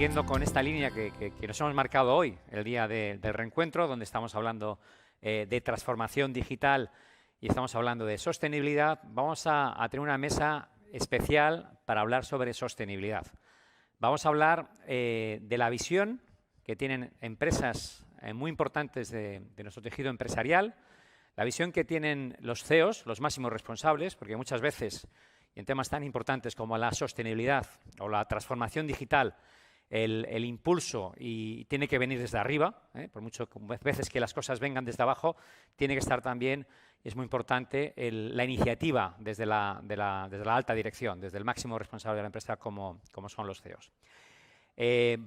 siguiendo con esta línea que nos hemos marcado hoy, el día del reencuentro, donde estamos hablando de transformación digital y estamos hablando de sostenibilidad, vamos a tener una mesa especial para hablar sobre sostenibilidad. Vamos a hablar de la visión que tienen empresas muy importantes de nuestro tejido empresarial, la visión que tienen los CEOs, los máximos responsables, porque muchas veces, y en temas tan importantes como la sostenibilidad o la transformación digital, el impulso y tiene que venir desde arriba, por mucho veces que las cosas vengan desde abajo, tiene que estar también, es muy importante, la iniciativa desde la alta dirección, desde el máximo responsable de la empresa como son los CEOs.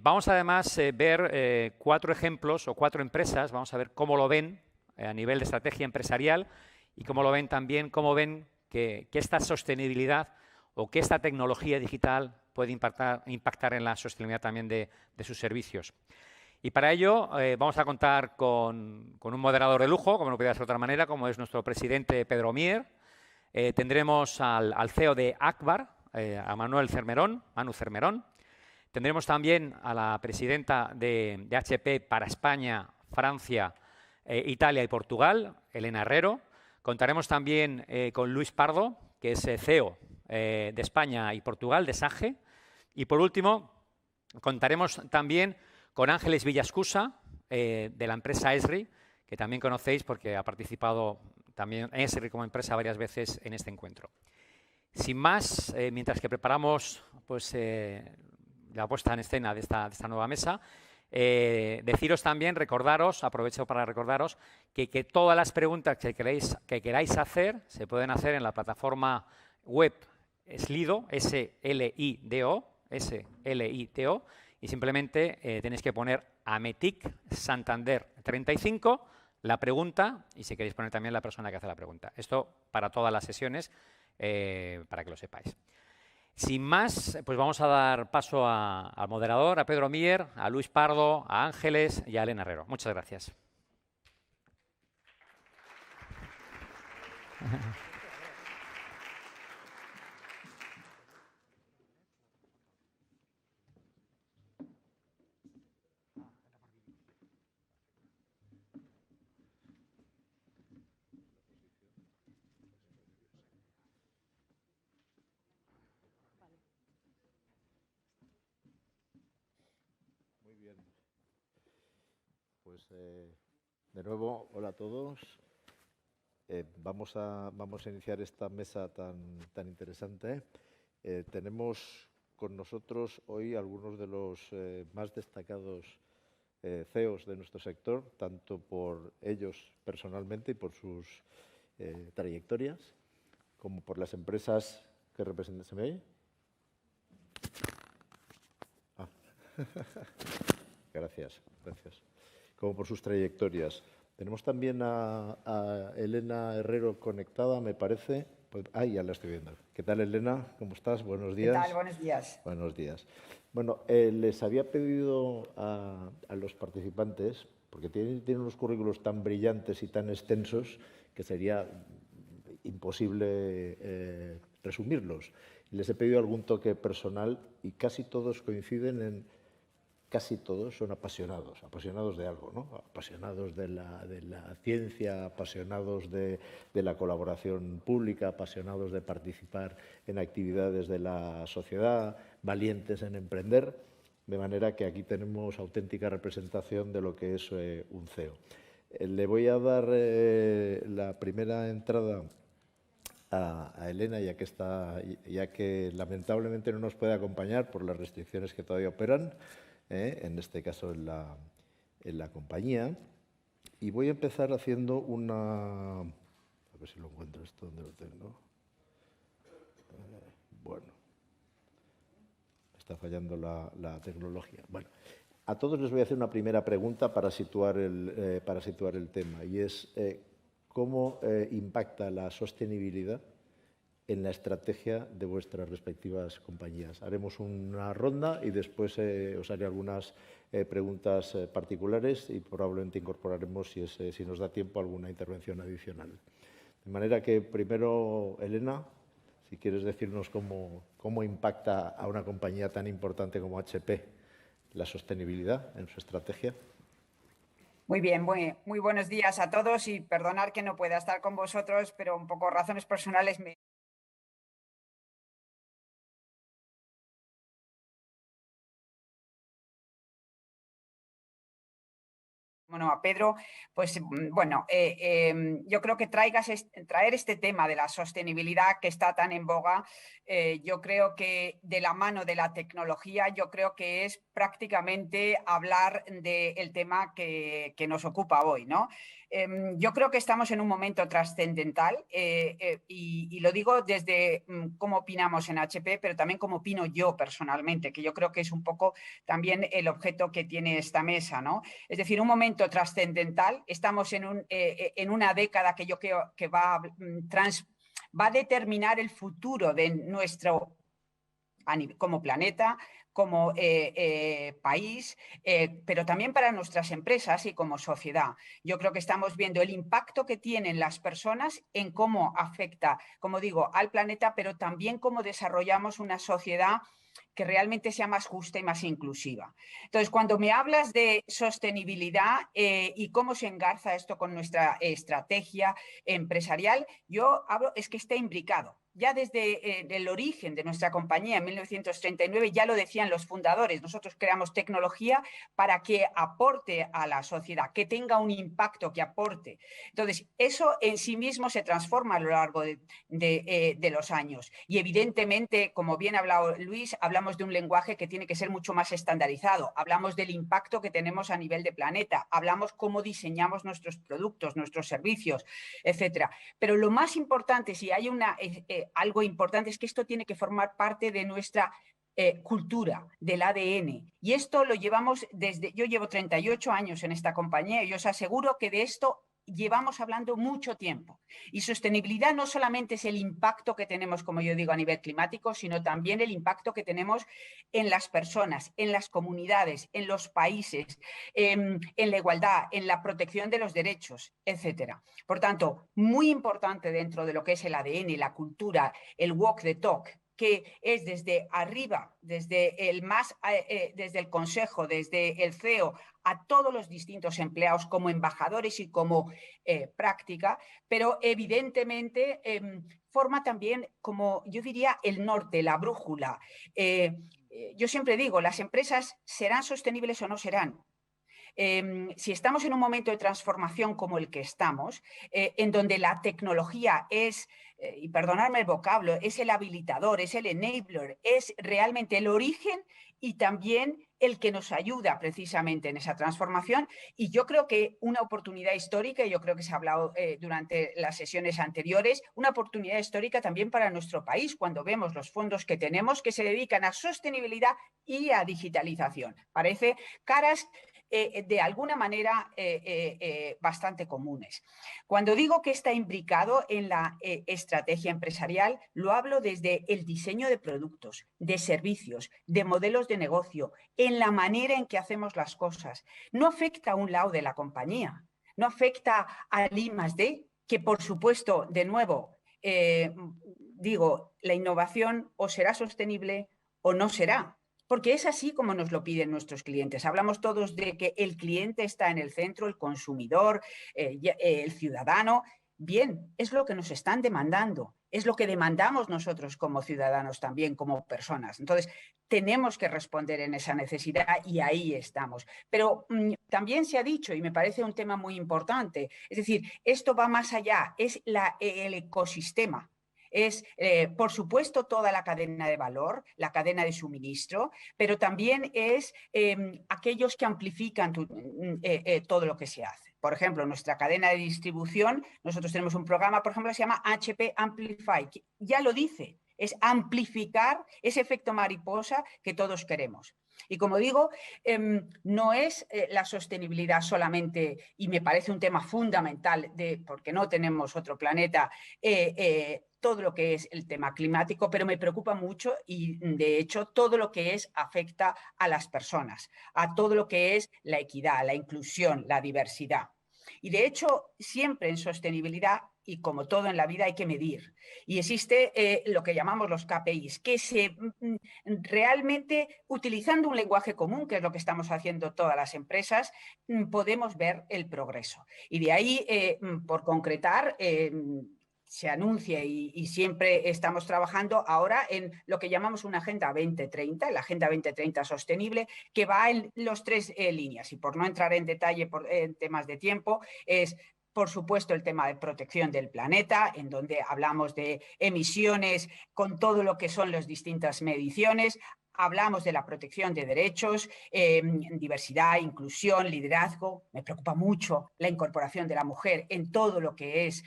Vamos además a ver 4 ejemplos o 4 empresas, vamos a ver cómo lo ven a nivel de estrategia empresarial y cómo lo ven también, cómo ven que esta sostenibilidad o que esta tecnología digital puede impactar en la sostenibilidad también de sus servicios. Y para ello vamos a contar con un moderador de lujo, como no podía ser de otra manera, como es nuestro presidente Pedro Mier. Tendremos al CEO de Akbar, a Manu Cermerón. Tendremos también a la presidenta de HP para España, Francia, Italia y Portugal, Elena Herrero. Contaremos también con Luis Pardo, que es CEO de España y Portugal, de SAGE. Y por último, contaremos también con Ángeles Villascusa, de la empresa Esri, que también conocéis porque ha participado también Esri como empresa varias veces en este encuentro. Sin más, mientras que preparamos pues, la puesta en escena de esta nueva mesa, deciros también, aprovecho para recordaros que todas las preguntas que queráis hacer se pueden hacer en la plataforma web Slido, S-L-I-D-O, y simplemente tenéis que poner Ametic Santander 35, la pregunta, y si queréis poner también la persona que hace la pregunta. Esto para todas las sesiones, para que lo sepáis. Sin más, pues vamos a dar paso al moderador, a Pedro Mier, a Luis Pardo, a Ángeles y a Elena Herrero. Muchas gracias. Muy bien. Pues de nuevo, hola a todos. Vamos a iniciar esta mesa tan interesante. Tenemos con nosotros hoy algunos de los más destacados CEOs de nuestro sector, tanto por ellos personalmente y por sus trayectorias, como por las empresas que representan. ¿Se me oye? Ah. Gracias. Como por sus trayectorias. Tenemos también a Elena Herrero conectada, me parece. Pues, ya la estoy viendo. ¿Qué tal, Elena? ¿Cómo estás? Buenos días. ¿Qué tal? Buenos días. Buenos días. Bueno, les había pedido a los participantes, porque tienen unos currículos tan brillantes y tan extensos que sería imposible resumirlos. Les he pedido algún toque personal y casi todos coinciden en... Casi todos son apasionados de algo, ¿no? Apasionados de la ciencia, apasionados de la colaboración pública, apasionados de participar en actividades de la sociedad, valientes en emprender, de manera que aquí tenemos auténtica representación de lo que es un CEO. Le voy a dar la primera entrada a Elena, ya que lamentablemente no nos puede acompañar por las restricciones que todavía operan, en este caso en la compañía. Y voy a empezar haciendo una... A ver si lo encuentro esto, ¿dónde lo tengo? Bueno, está fallando la tecnología. Bueno, a todos les voy a hacer una primera pregunta para situar el tema, y es ¿cómo impacta la sostenibilidad en la estrategia de vuestras respectivas compañías? Haremos una ronda y después os haré algunas preguntas particulares y probablemente incorporaremos, si nos da tiempo, alguna intervención adicional. De manera que primero, Elena, si quieres decirnos cómo impacta a una compañía tan importante como HP la sostenibilidad en su estrategia? Muy bien, muy buenos días a todos y perdonar que no pueda estar con vosotros, pero un poco razones personales me... Bueno, a Pedro, pues bueno, yo creo que traer este tema de la sostenibilidad que está tan en boga, yo creo que de la mano de la tecnología, yo creo que es prácticamente hablar del tema que nos ocupa hoy, ¿no? Yo creo que estamos en un momento trascendental y lo digo desde cómo opinamos en HP, pero también cómo opino yo personalmente, que yo creo que es un poco también el objeto que tiene esta mesa, ¿no? Es decir, un momento trascendental, estamos en una década que yo creo que va a determinar el futuro de nuestro como planeta, como país, pero también para nuestras empresas y como sociedad. Yo creo que estamos viendo el impacto que tienen las personas en cómo afecta, como digo, al planeta, pero también cómo desarrollamos una sociedad que realmente sea más justa y más inclusiva. Entonces, cuando me hablas de sostenibilidad y cómo se engarza esto con nuestra estrategia empresarial, yo hablo, es que está imbricado. Ya desde el origen de nuestra compañía en 1939 ya lo decían los fundadores, nosotros creamos tecnología para que aporte a la sociedad, que tenga un impacto, que aporte. Entonces, eso en sí mismo se transforma a lo largo de los años. Y evidentemente, como bien ha hablado Luis, hablamos de un lenguaje que tiene que ser mucho más estandarizado, hablamos del impacto que tenemos a nivel de planeta, hablamos cómo diseñamos nuestros productos, nuestros servicios, etcétera. Pero lo más importante, si hay algo importante, es que esto tiene que formar parte de nuestra cultura, del ADN. Y esto lo llevamos yo llevo 38 años en esta compañía y os aseguro que de esto llevamos hablando mucho tiempo. Y sostenibilidad no solamente es el impacto que tenemos, como yo digo, a nivel climático, sino también el impacto que tenemos en las personas, en las comunidades, en los países, en la igualdad, en la protección de los derechos, etcétera. Por tanto, muy importante dentro de lo que es el ADN, la cultura, el walk the talk, que es desde arriba, desde desde el consejo, desde el CEO, a todos los distintos empleados como embajadores y como práctica, pero evidentemente forma también, como yo diría, el norte, la brújula. Yo siempre digo, las empresas serán sostenibles o no serán. Si estamos en un momento de transformación como el que estamos, en donde la tecnología es, y perdonadme el vocablo, es el habilitador, es el enabler, es realmente el origen y también el que nos ayuda precisamente en esa transformación. Y yo creo que una oportunidad histórica, y yo creo que se ha hablado durante las sesiones anteriores, una oportunidad histórica también para nuestro país, cuando vemos los fondos que tenemos que se dedican a sostenibilidad y a digitalización. Parece caras de alguna manera bastante comunes. Cuando digo que está imbricado en la estrategia empresarial, lo hablo desde el diseño de productos, de servicios, de modelos de negocio, en la manera en que hacemos las cosas. No afecta a un lado de la compañía, no afecta al I+D, que por supuesto, de nuevo, digo, la innovación o será sostenible o no será. Porque es así como nos lo piden nuestros clientes. Hablamos todos de que el cliente está en el centro, el consumidor, el ciudadano. Bien, es lo que nos están demandando, es lo que demandamos nosotros como ciudadanos también, como personas. Entonces, tenemos que responder en esa necesidad y ahí estamos. Pero también se ha dicho, y me parece un tema muy importante, es decir, esto va más allá, es el ecosistema. Es, por supuesto, toda la cadena de valor, la cadena de suministro, pero también es aquellos que amplifican todo lo que se hace. Por ejemplo, nuestra cadena de distribución, nosotros tenemos un programa, por ejemplo, que se llama HP Amplify, que ya lo dice, es amplificar ese efecto mariposa que todos queremos. Y como digo, no es la sostenibilidad solamente, y me parece un tema fundamental, porque no tenemos otro planeta, todo lo que es el tema climático, pero me preocupa mucho y, de hecho, todo lo que afecta a las personas, a todo lo que es la equidad, la inclusión, la diversidad. Y, de hecho, siempre en sostenibilidad y como todo en la vida hay que medir. Y existe lo que llamamos los KPIs, que realmente utilizando un lenguaje común, que es lo que estamos haciendo todas las empresas, podemos ver el progreso. Y de ahí, por concretar, se anuncia y siempre estamos trabajando ahora en lo que llamamos una Agenda 2030, la Agenda 2030 sostenible, que va en los 3 líneas. Y por no entrar en detalle en temas de tiempo, es por supuesto el tema de protección del planeta, en donde hablamos de emisiones con todo lo que son las distintas mediciones. Hablamos de la protección de derechos, diversidad, inclusión, liderazgo. Me preocupa mucho la incorporación de la mujer en todo lo que es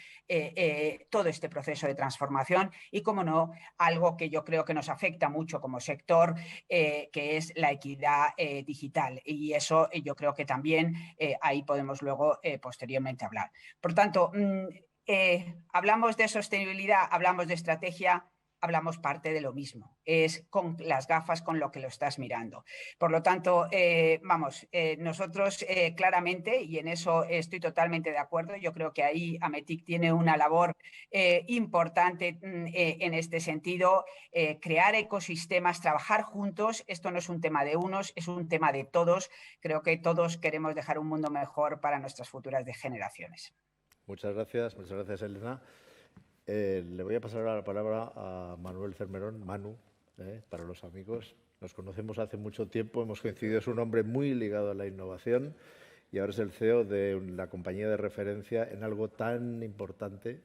todo este proceso de transformación y, como no, algo que yo creo que nos afecta mucho como sector, que es la equidad digital. Y eso yo creo que también ahí podemos luego posteriormente hablar. Por tanto, hablamos de sostenibilidad, hablamos de estrategia, hablamos parte de lo mismo, es con las gafas con lo que lo estás mirando. Por lo tanto, nosotros claramente, y en eso estoy totalmente de acuerdo, yo creo que ahí Ametic tiene una labor importante en este sentido, crear ecosistemas, trabajar juntos. Esto no es un tema de unos, es un tema de todos. Creo que todos queremos dejar un mundo mejor para nuestras futuras generaciones. Muchas gracias, Elena. Le voy a pasar ahora la palabra a Manuel Cermerón, Manu, para los amigos. Nos conocemos hace mucho tiempo, hemos coincidido, es un hombre muy ligado a la innovación y ahora es el CEO de la compañía de referencia en algo tan importante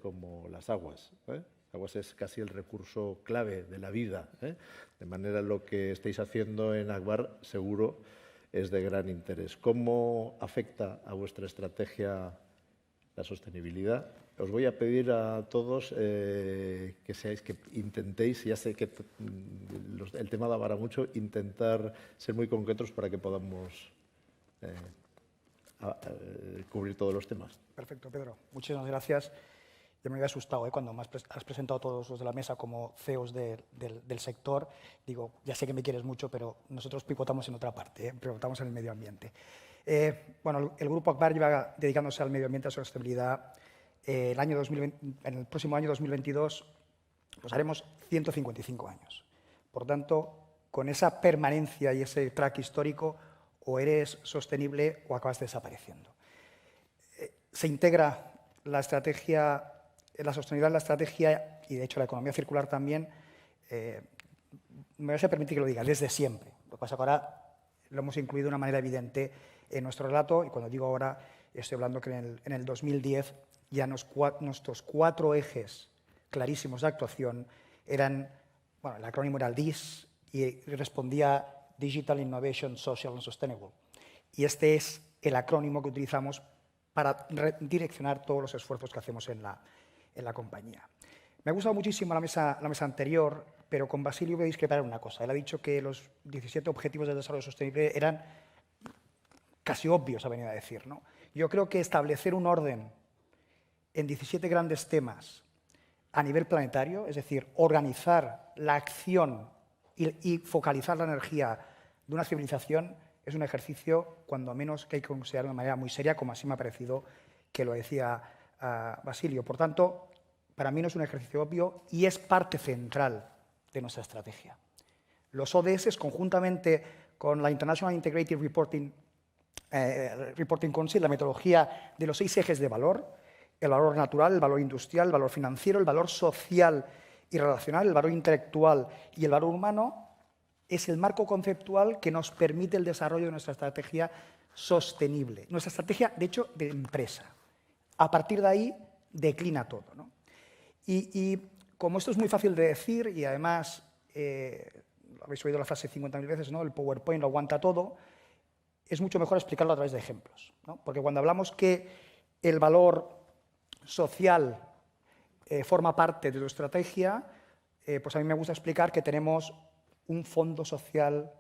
como las aguas. Aguas es casi el recurso clave de la vida. De manera, lo que estáis haciendo en Agbar seguro es de gran interés. ¿Cómo afecta a vuestra estrategia la sostenibilidad? Os voy a pedir a todos que intentéis, ya sé que el tema da para mucho, intentar ser muy concretos para que podamos cubrir todos los temas. Perfecto, Pedro. Muchísimas gracias. Yo me había asustado cuando me has presentado a todos los de la mesa como CEOs del sector. Digo, ya sé que me quieres mucho, pero nosotros pivotamos en otra parte, pivotamos en el medio ambiente. Bueno, el Grupo Agbar lleva dedicándose al medio ambiente, a su sostenibilidad. En el próximo año 2022 pues haremos 155 años. Por tanto, con esa permanencia y ese track histórico, o eres sostenible o acabas desapareciendo. Se integra la estrategia, la sostenibilidad en la estrategia y, de hecho, la economía circular también. Me vais a permitir que lo diga, desde siempre. Lo que pasa es que ahora lo hemos incluido de una manera evidente en nuestro relato, y cuando digo ahora, estoy hablando que en el 2010 ya nuestros 4 ejes clarísimos de actuación eran, bueno, el acrónimo era el DIS y respondía Digital Innovation, Social and Sustainable. Y este es el acrónimo que utilizamos para direccionar todos los esfuerzos que hacemos en la compañía. Me ha gustado muchísimo la mesa anterior, pero con Basilio voy a discrepar en una cosa. Él ha dicho que los 17 Objetivos de Desarrollo Sostenible eran casi obvios, ha venido a decir, ¿no? Yo creo que establecer un orden en 17 grandes temas a nivel planetario, es decir, organizar la acción y focalizar la energía de una civilización, es un ejercicio, cuando menos, que hay que considerar de una manera muy seria, como así me ha parecido que lo decía Basilio. Por tanto, para mí no es un ejercicio obvio y es parte central de nuestra estrategia. Los ODS, conjuntamente con la International Integrated Reporting Council, la metodología de los 6 ejes de valor, el valor natural, el valor industrial, el valor financiero, el valor social y relacional, el valor intelectual y el valor humano, es el marco conceptual que nos permite el desarrollo de nuestra estrategia sostenible. Nuestra estrategia, de hecho, de empresa. A partir de ahí, declina todo, ¿no? Y como esto es muy fácil de decir, y además, habéis oído la frase 50.000 veces, ¿no? El PowerPoint lo aguanta todo, es mucho mejor explicarlo a través de ejemplos, ¿no? Porque cuando hablamos que el valor social forma parte de tu estrategia, pues a mí me gusta explicar que tenemos un fondo social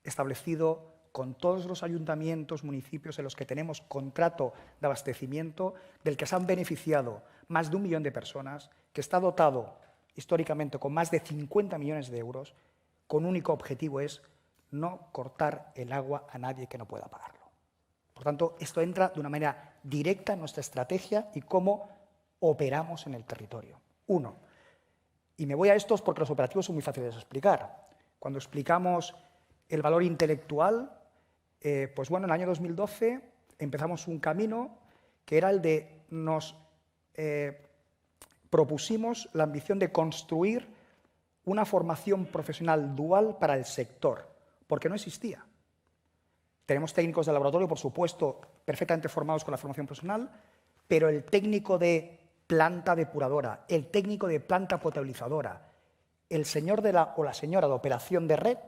establecido con todos los ayuntamientos, municipios en los que tenemos contrato de abastecimiento, del que se han beneficiado más de 1 millón de personas, que está dotado históricamente con más de 50 millones de euros, con un único objetivo, es no cortar el agua a nadie que no pueda pagarlo. Por tanto, esto entra de una manera directa en nuestra estrategia y cómo operamos en el territorio. Uno, y me voy a estos porque los operativos son muy fáciles de explicar. Cuando explicamos el valor intelectual, pues bueno, en el año 2012 empezamos un camino que era el de nos propusimos la ambición de construir una formación profesional dual para el sector, porque no existía. Tenemos técnicos de laboratorio, por supuesto, perfectamente formados con la formación profesional, pero el técnico de planta depuradora, el técnico de planta potabilizadora, el señor o la señora de operación de red,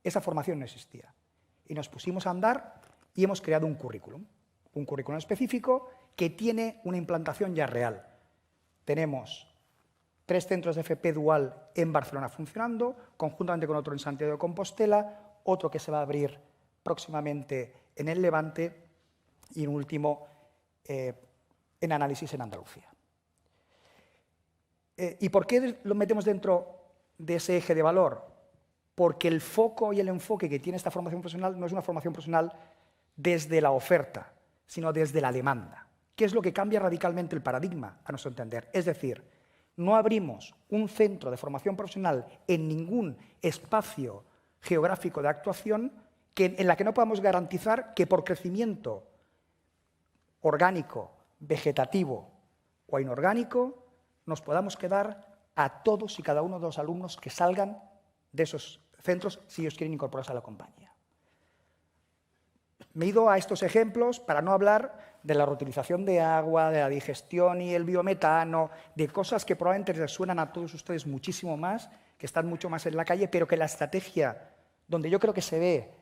esa formación no existía. Y nos pusimos a andar y hemos creado un currículum específico que tiene una implantación ya real. Tenemos 3 centros de FP dual en Barcelona funcionando, conjuntamente con otro en Santiago de Compostela, otro que se va a abrir próximamente en el Levante y un último en análisis en Andalucía. ¿Y por qué lo metemos dentro de ese eje de valor? Porque el foco y el enfoque que tiene esta formación profesional no es una formación profesional desde la oferta, sino desde la demanda, que es lo que cambia radicalmente el paradigma, a nuestro entender. Es decir, no abrimos un centro de formación profesional en ningún espacio geográfico de actuación en la que no podamos garantizar que por crecimiento orgánico, vegetativo o inorgánico nos podamos quedar a todos y cada uno de los alumnos que salgan de esos centros si ellos quieren incorporarse a la compañía. Me he ido a estos ejemplos para no hablar de la reutilización de agua, de la digestión y el biometano, de cosas que probablemente les suenan a todos ustedes muchísimo más, que están mucho más en la calle, pero que la estrategia, donde yo creo que se ve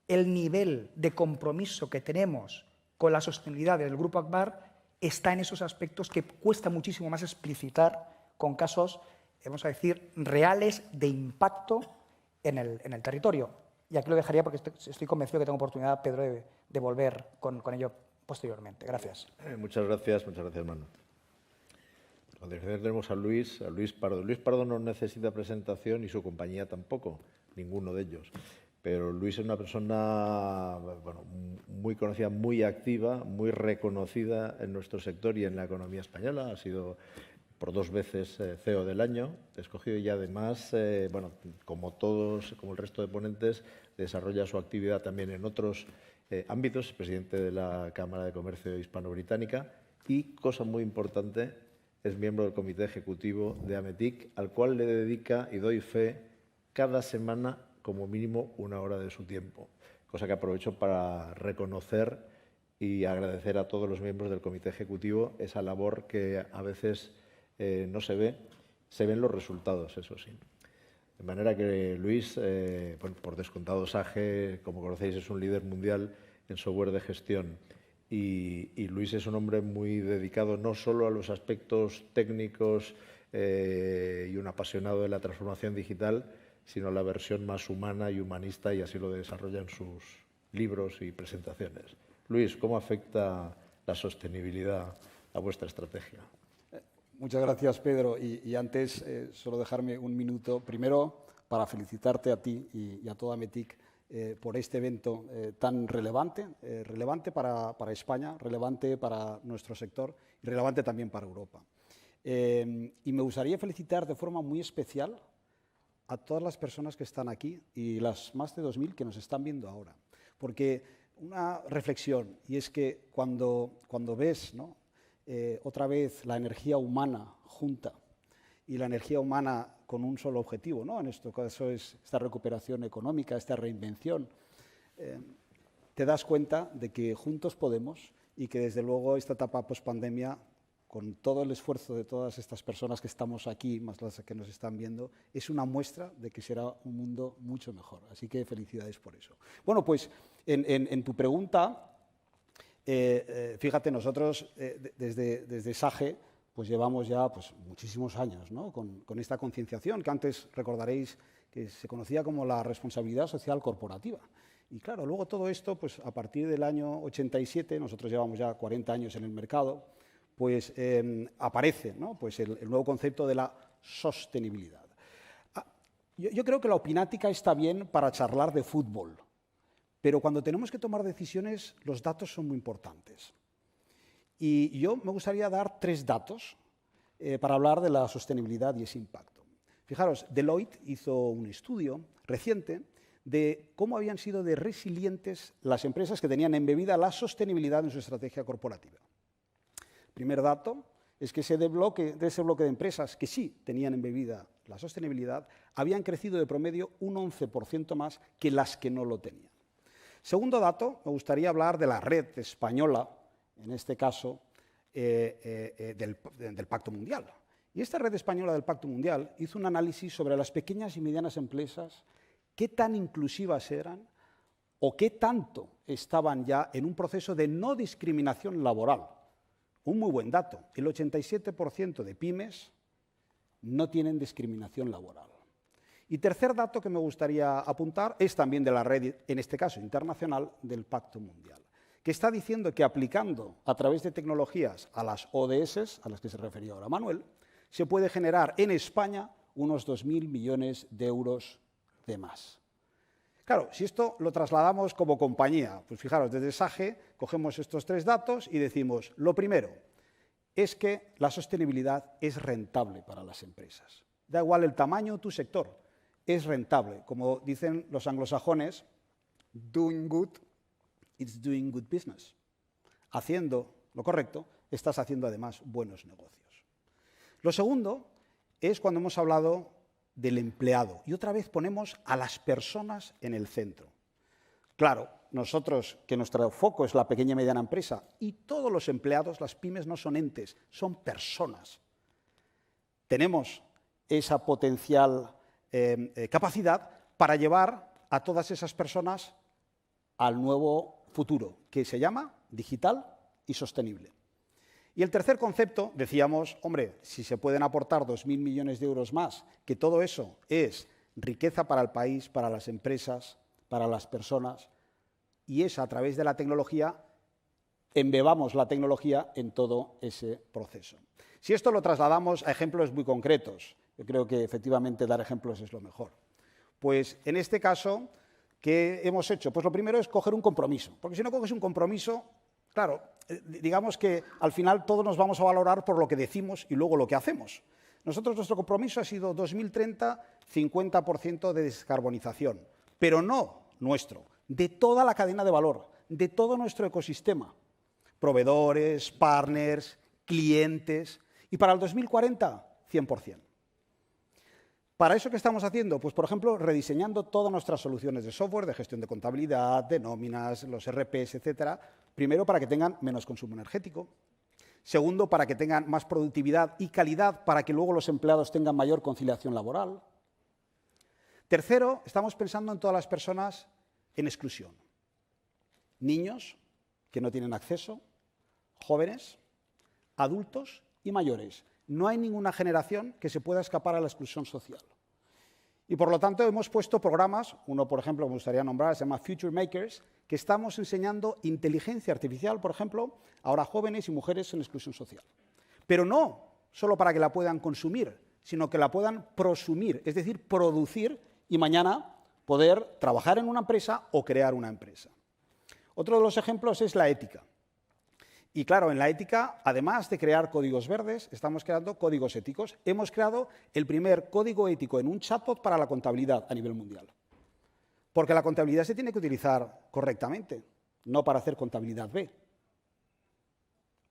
el nivel de compromiso que tenemos con la sostenibilidad del Grupo Agbar, está en esos aspectos que cuesta muchísimo más explicitar con casos, vamos a decir, reales de impacto en el territorio. Y aquí lo dejaría porque estoy convencido que tengo oportunidad, Pedro, de volver con ello posteriormente. Gracias. Muchas gracias, Manu. A continuación tenemos a Luis Pardo. Luis Pardo no necesita presentación y su compañía tampoco, ninguno de ellos. Pero Luis es una persona muy conocida, muy activa, muy reconocida en nuestro sector y en la economía española. Ha sido por 2 veces CEO del año, escogido, y además, como el resto de ponentes, desarrolla su actividad también en otros ámbitos. Es presidente de la Cámara de Comercio Hispano-Británica y, cosa muy importante, es miembro del comité ejecutivo de AMETIC, al cual le dedica, y doy fe, cada semana como mínimo 1 hora de su tiempo, cosa que aprovecho para reconocer y agradecer a todos los miembros del comité ejecutivo esa labor que a veces no se ve, se ven los resultados, eso sí. De manera que Luis, por descontado SAGE, como conocéis, es un líder mundial en software de gestión y Luis es un hombre muy dedicado no solo a los aspectos técnicos y un apasionado de la transformación digital, sino la versión más humana y humanista, y así lo desarrolla en sus libros y presentaciones. Luis, ¿cómo afecta la sostenibilidad a vuestra estrategia? Muchas gracias, Pedro. Y antes, solo dejarme un minuto, primero, para felicitarte a ti y a toda AMETIC por este evento tan relevante, relevante para España, relevante para nuestro sector y relevante también para Europa. Y me gustaría felicitar de forma muy especial a todas las personas que están aquí y las más de 2.000 que nos están viendo ahora. Porque una reflexión, y es que cuando ves, ¿no?, otra vez la energía humana junta y la energía humana con un solo objetivo, ¿no?, en este caso es esta recuperación económica, esta reinvención, te das cuenta de que juntos podemos y que desde luego esta etapa post-pandemia, con todo el esfuerzo de todas estas personas que estamos aquí, más las que nos están viendo, es una muestra de que será un mundo mucho mejor. Así que felicidades por eso. Bueno, pues en tu pregunta, fíjate, nosotros desde SAGE pues llevamos ya muchísimos años, ¿no?, con esta concienciación que antes recordaréis que se conocía como la responsabilidad social corporativa. Y claro, luego todo esto, pues a partir del año 87, nosotros llevamos ya 40 años en el mercado, pues aparece, ¿no?, pues el nuevo concepto de la sostenibilidad. Yo creo que la opinática está bien para charlar de fútbol, pero cuando tenemos que tomar decisiones, los datos son muy importantes. Y yo me gustaría dar 3 datos para hablar de la sostenibilidad y ese impacto. Fijaros, Deloitte hizo un estudio reciente de cómo habían sido de resilientes las empresas que tenían embebida la sostenibilidad en su estrategia corporativa. Primer dato es que ese bloque de empresas que sí tenían embebida la sostenibilidad habían crecido de promedio un 11% más que las que no lo tenían. Segundo dato, me gustaría hablar de la red española, en este caso del Pacto Mundial. Y esta red española del Pacto Mundial hizo un análisis sobre las pequeñas y medianas empresas, qué tan inclusivas eran o qué tanto estaban ya en un proceso de no discriminación laboral. Un muy buen dato, el 87% de pymes no tienen discriminación laboral. Y tercer dato que me gustaría apuntar es también de la red, en este caso internacional, del Pacto Mundial, que está diciendo que aplicando a través de tecnologías a las ODS, a las que se refería ahora Manuel, se puede generar en España unos 2.000 millones de euros de más. Claro, si esto lo trasladamos como compañía, pues fijaros, desde SAGE cogemos estos 3 datos y decimos, lo primero es que la sostenibilidad es rentable para las empresas. Da igual el tamaño de tu sector, es rentable. Como dicen los anglosajones, doing good, it's doing good business. Haciendo lo correcto, estás haciendo además buenos negocios. Lo segundo es cuando hemos hablado del empleado y otra vez ponemos a las personas en el centro. Claro, nosotros, que nuestro foco es la pequeña y mediana empresa y todos los empleados, las pymes no son entes, son personas. Tenemos esa potencial capacidad para llevar a todas esas personas al nuevo futuro, que se llama digital y sostenible. Y el tercer concepto, decíamos, hombre, si se pueden aportar 2.000 millones de euros más, que todo eso es riqueza para el país, para las empresas, para las personas, y es a través de la tecnología, embebamos la tecnología en todo ese proceso. Si esto lo trasladamos a ejemplos muy concretos, yo creo que efectivamente dar ejemplos es lo mejor. Pues en este caso, ¿qué hemos hecho? Pues lo primero es coger un compromiso, porque si no coges un compromiso, claro, digamos que al final todos nos vamos a valorar por lo que decimos y luego lo que hacemos. Nosotros, nuestro compromiso ha sido 2030, 50% de descarbonización, pero no nuestro, de toda la cadena de valor, de todo nuestro ecosistema, proveedores, partners, clientes, y para el 2040, 100%. ¿Para eso qué estamos haciendo? Pues, por ejemplo, rediseñando todas nuestras soluciones de software, de gestión de contabilidad, de nóminas, los RPs, etcétera. Primero, para que tengan menos consumo energético. Segundo, para que tengan más productividad y calidad, para que luego los empleados tengan mayor conciliación laboral. Tercero, estamos pensando en todas las personas en exclusión. Niños que no tienen acceso, jóvenes, adultos y mayores. No hay ninguna generación que se pueda escapar a la exclusión social. Y por lo tanto hemos puesto programas, uno por ejemplo me gustaría nombrar, se llama Future Makers, que estamos enseñando inteligencia artificial, por ejemplo, ahora jóvenes y mujeres en exclusión social. Pero no solo para que la puedan consumir, sino que la puedan prosumir, es decir, producir y mañana poder trabajar en una empresa o crear una empresa. Otro de los ejemplos es la ética. Y claro, en la ética, además de crear códigos verdes, estamos creando códigos éticos. Hemos creado el primer código ético en un chatbot para la contabilidad a nivel mundial. Porque la contabilidad se tiene que utilizar correctamente, no para hacer contabilidad B.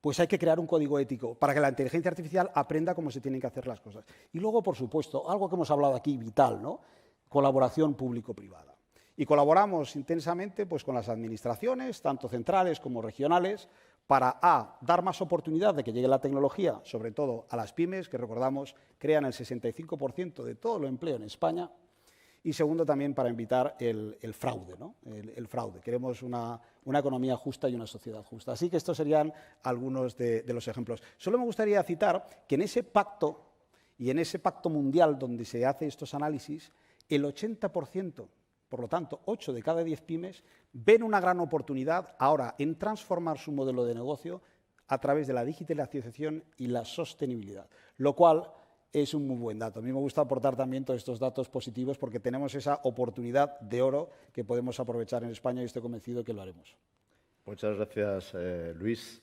Pues hay que crear un código ético para que la inteligencia artificial aprenda cómo se tienen que hacer las cosas. Y luego, por supuesto, algo que hemos hablado aquí, vital, ¿no? Colaboración público-privada. Y colaboramos intensamente pues, con las administraciones, tanto centrales como regionales, para dar más oportunidad de que llegue la tecnología, sobre todo a las pymes, que recordamos crean el 65% de todo el empleo en España, y segundo también para evitar el fraude, ¿no? El fraude. Queremos una economía justa y una sociedad justa. Así que estos serían algunos de los ejemplos. Solo me gustaría citar que en ese pacto y en ese pacto mundial donde se hace estos análisis, el 80%, por lo tanto, 8 de cada 10 pymes ven una gran oportunidad ahora en transformar su modelo de negocio a través de la digitalización y la sostenibilidad, lo cual es un muy buen dato. A mí me gusta aportar también todos estos datos positivos porque tenemos esa oportunidad de oro que podemos aprovechar en España y estoy convencido que lo haremos. Muchas gracias, Luis.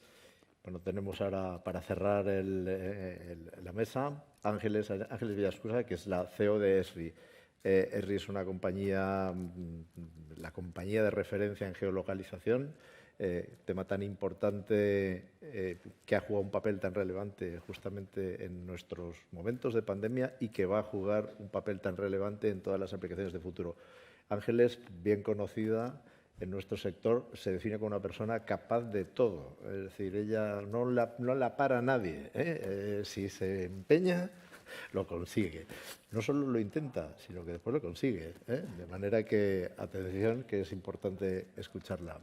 Bueno, tenemos ahora para cerrar la mesa Ángeles Villascusa, que es la CEO de ESRI. ESRI es una compañía, la compañía de referencia en geolocalización, tema tan importante que ha jugado un papel tan relevante justamente en nuestros momentos de pandemia y que va a jugar un papel tan relevante en todas las aplicaciones de futuro. Ángeles, bien conocida en nuestro sector, se define como una persona capaz de todo. Es decir, ella no la para nadie, ¿eh? Si se empeña, lo consigue. No solo lo intenta, sino que después lo consigue, ¿eh? De manera que, atención, que es importante escucharla.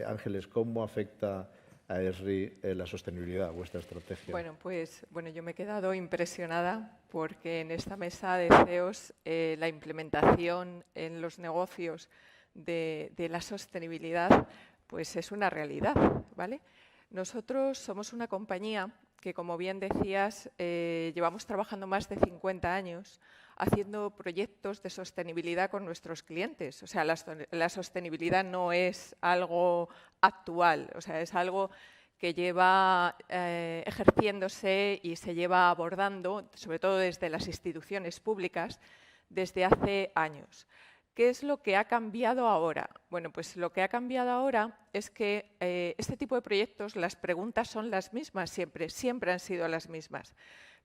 Ángeles, ¿cómo afecta a ESRI la sostenibilidad, vuestra estrategia? Bueno, pues yo me he quedado impresionada porque en esta mesa de CEOs la implementación en los negocios de la sostenibilidad pues es una realidad, ¿vale? Nosotros somos una compañía que, como bien decías, llevamos trabajando más de 50 años haciendo proyectos de sostenibilidad con nuestros clientes. O sea, la sostenibilidad no es algo actual, o sea, es algo que lleva ejerciéndose y se lleva abordando, sobre todo desde las instituciones públicas, desde hace años. ¿Qué es lo que ha cambiado ahora? Bueno, pues lo que ha cambiado ahora es que este tipo de proyectos, las preguntas son las mismas siempre han sido las mismas,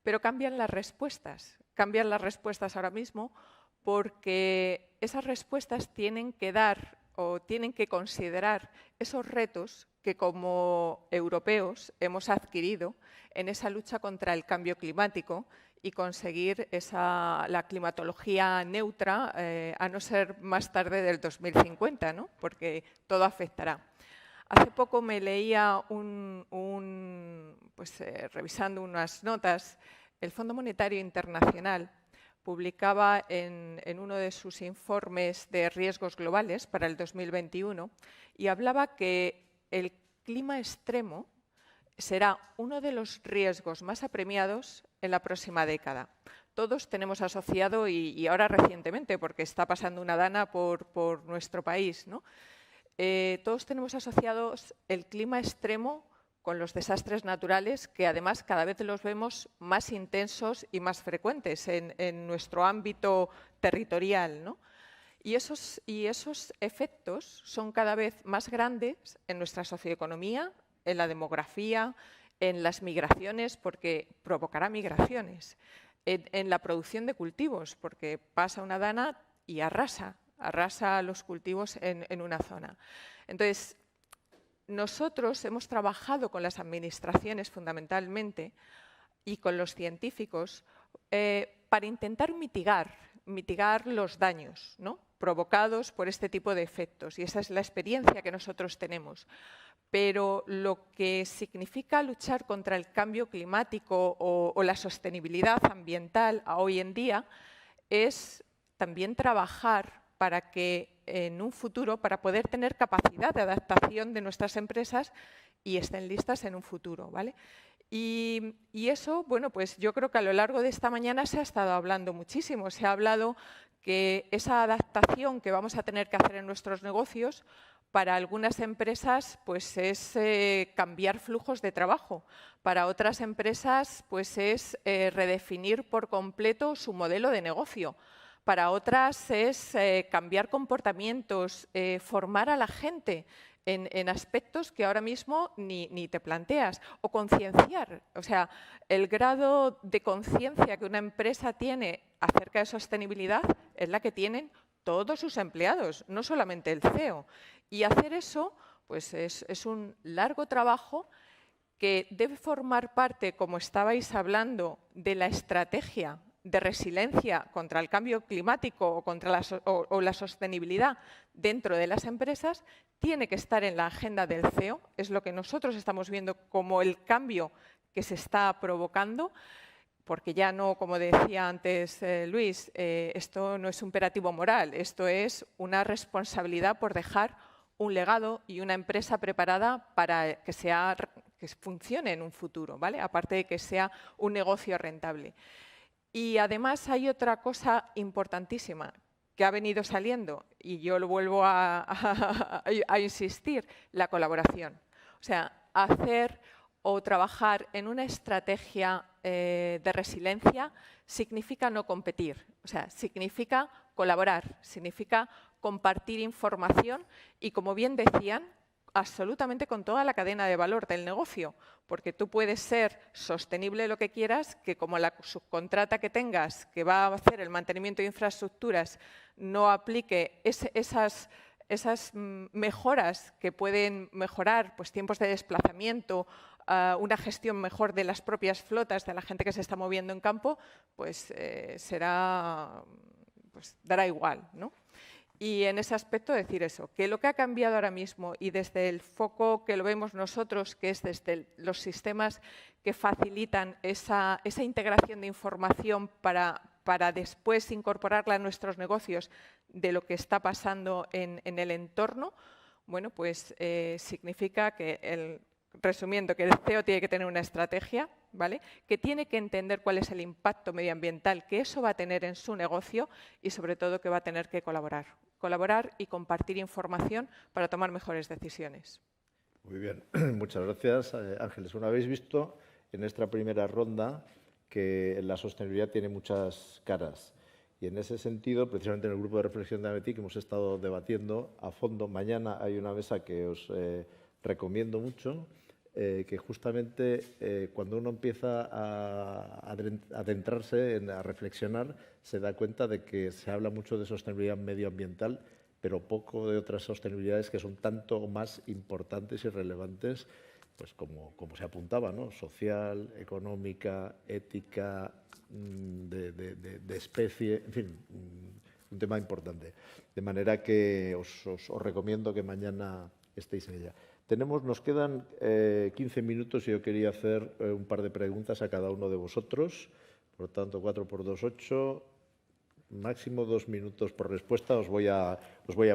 pero cambian las respuestas ahora mismo porque esas respuestas tienen que dar o tienen que considerar esos retos que como europeos hemos adquirido en esa lucha contra el cambio climático y conseguir la climatología neutra, a no ser más tarde del 2050, ¿no? Porque todo afectará. Hace poco me leía, revisando unas notas, el Fondo Monetario Internacional publicaba en uno de sus informes de riesgos globales para el 2021 y hablaba que el clima extremo será uno de los riesgos más apremiados en la próxima década. Todos tenemos asociado, y ahora recientemente, porque está pasando una dana por nuestro país, ¿no? Todos tenemos asociados el clima extremo con los desastres naturales, que además cada vez los vemos más intensos y más frecuentes en nuestro ámbito territorial, ¿no? Y esos efectos son cada vez más grandes en nuestra socioeconomía, en la demografía, en las migraciones, porque provocará migraciones, en la producción de cultivos, porque pasa una dana y arrasa los cultivos en una zona. Entonces, nosotros hemos trabajado con las administraciones fundamentalmente y con los científicos para intentar mitigar los daños, ¿no?, provocados por este tipo de efectos, y esa es la experiencia que nosotros tenemos. Pero lo que significa luchar contra el cambio climático o la sostenibilidad ambiental hoy en día es también trabajar para que en un futuro, para poder tener capacidad de adaptación de nuestras empresas y estén listas en un futuro, ¿vale? Y eso, bueno, pues yo creo que a lo largo de esta mañana se ha estado hablando muchísimo. Se ha hablado que esa adaptación que vamos a tener que hacer en nuestros negocios, para algunas empresas pues es cambiar flujos de trabajo, para otras empresas pues es redefinir por completo su modelo de negocio, para otras es cambiar comportamientos, formar a la gente en aspectos que ahora mismo ni te planteas, o concienciar. O sea, el grado de conciencia que una empresa tiene acerca de sostenibilidad es la que tienen todos sus empleados, no solamente el CEO. Y hacer eso pues es un largo trabajo que debe formar parte, como estabais hablando, de la estrategia de resiliencia contra el cambio climático o contra la sostenibilidad dentro de las empresas, tiene que estar en la agenda del CEO. Es lo que nosotros estamos viendo como el cambio que se está provocando, porque ya no, como decía antes Luis, esto no es un imperativo moral, esto es una responsabilidad por dejar un legado y una empresa preparada para que funcione en un futuro, ¿vale? Aparte de que sea un negocio rentable. Y además hay otra cosa importantísima que ha venido saliendo, y yo lo vuelvo a insistir, la colaboración. O sea, hacer o trabajar en una estrategia de resiliencia significa no competir, o sea, significa colaborar, significa compartir información y, como bien decían, absolutamente con toda la cadena de valor del negocio, porque tú puedes ser sostenible lo que quieras, que como la subcontrata que tengas que va a hacer el mantenimiento de infraestructuras no aplique esas mejoras que pueden mejorar pues, tiempos de desplazamiento, una gestión mejor de las propias flotas, de la gente que se está moviendo en campo, pues dará igual, ¿no? Y en ese aspecto decir eso, que lo que ha cambiado ahora mismo y desde el foco que lo vemos nosotros, que es desde los sistemas que facilitan esa integración de información para después incorporarla a nuestros negocios de lo que está pasando en el entorno, bueno, pues significa que, resumiendo, que el CEO tiene que tener una estrategia, ¿vale? Que tiene que entender cuál es el impacto medioambiental que eso va a tener en su negocio y, sobre todo, que va a tener que colaborar y compartir información para tomar mejores decisiones. Muy bien, muchas gracias, Ángeles. Bueno, habéis visto en esta primera ronda que la sostenibilidad tiene muchas caras. Y en ese sentido, precisamente en el grupo de reflexión de AMETIC hemos estado debatiendo a fondo. Mañana hay una mesa que os recomiendo mucho, que justamente cuando uno empieza a adentrarse, a reflexionar, se da cuenta de que se habla mucho de sostenibilidad medioambiental, pero poco de otras sostenibilidades que son tanto más importantes y relevantes, pues como se apuntaba, ¿no? Social, económica, ética, de especie, en fin, un tema importante. De manera que os recomiendo que mañana estéis en ella. Nos quedan 15 minutos y yo quería hacer un par de preguntas a cada uno de vosotros. Por tanto, 4 por 2, 8. Máximo 2 minutos por respuesta os voy a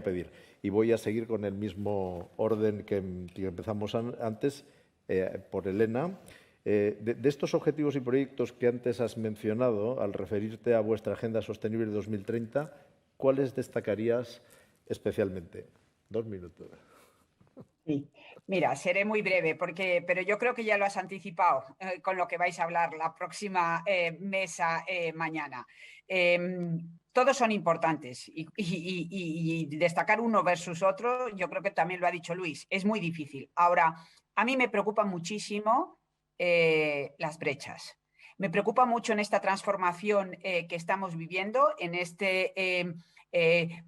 pedir. Y voy a seguir con el mismo orden que empezamos antes, por Elena. De estos objetivos y proyectos que antes has mencionado, al referirte a vuestra Agenda Sostenible 2030, ¿cuáles destacarías especialmente? 2 minutos. Sí. Mira, seré muy breve, pero yo creo que ya lo has anticipado con lo que vais a hablar la próxima mesa mañana. Todos son importantes y destacar uno versus otro, yo creo que también lo ha dicho Luis, es muy difícil. Ahora, a mí me preocupa muchísimo las brechas. Me preocupa mucho en esta transformación que estamos viviendo, en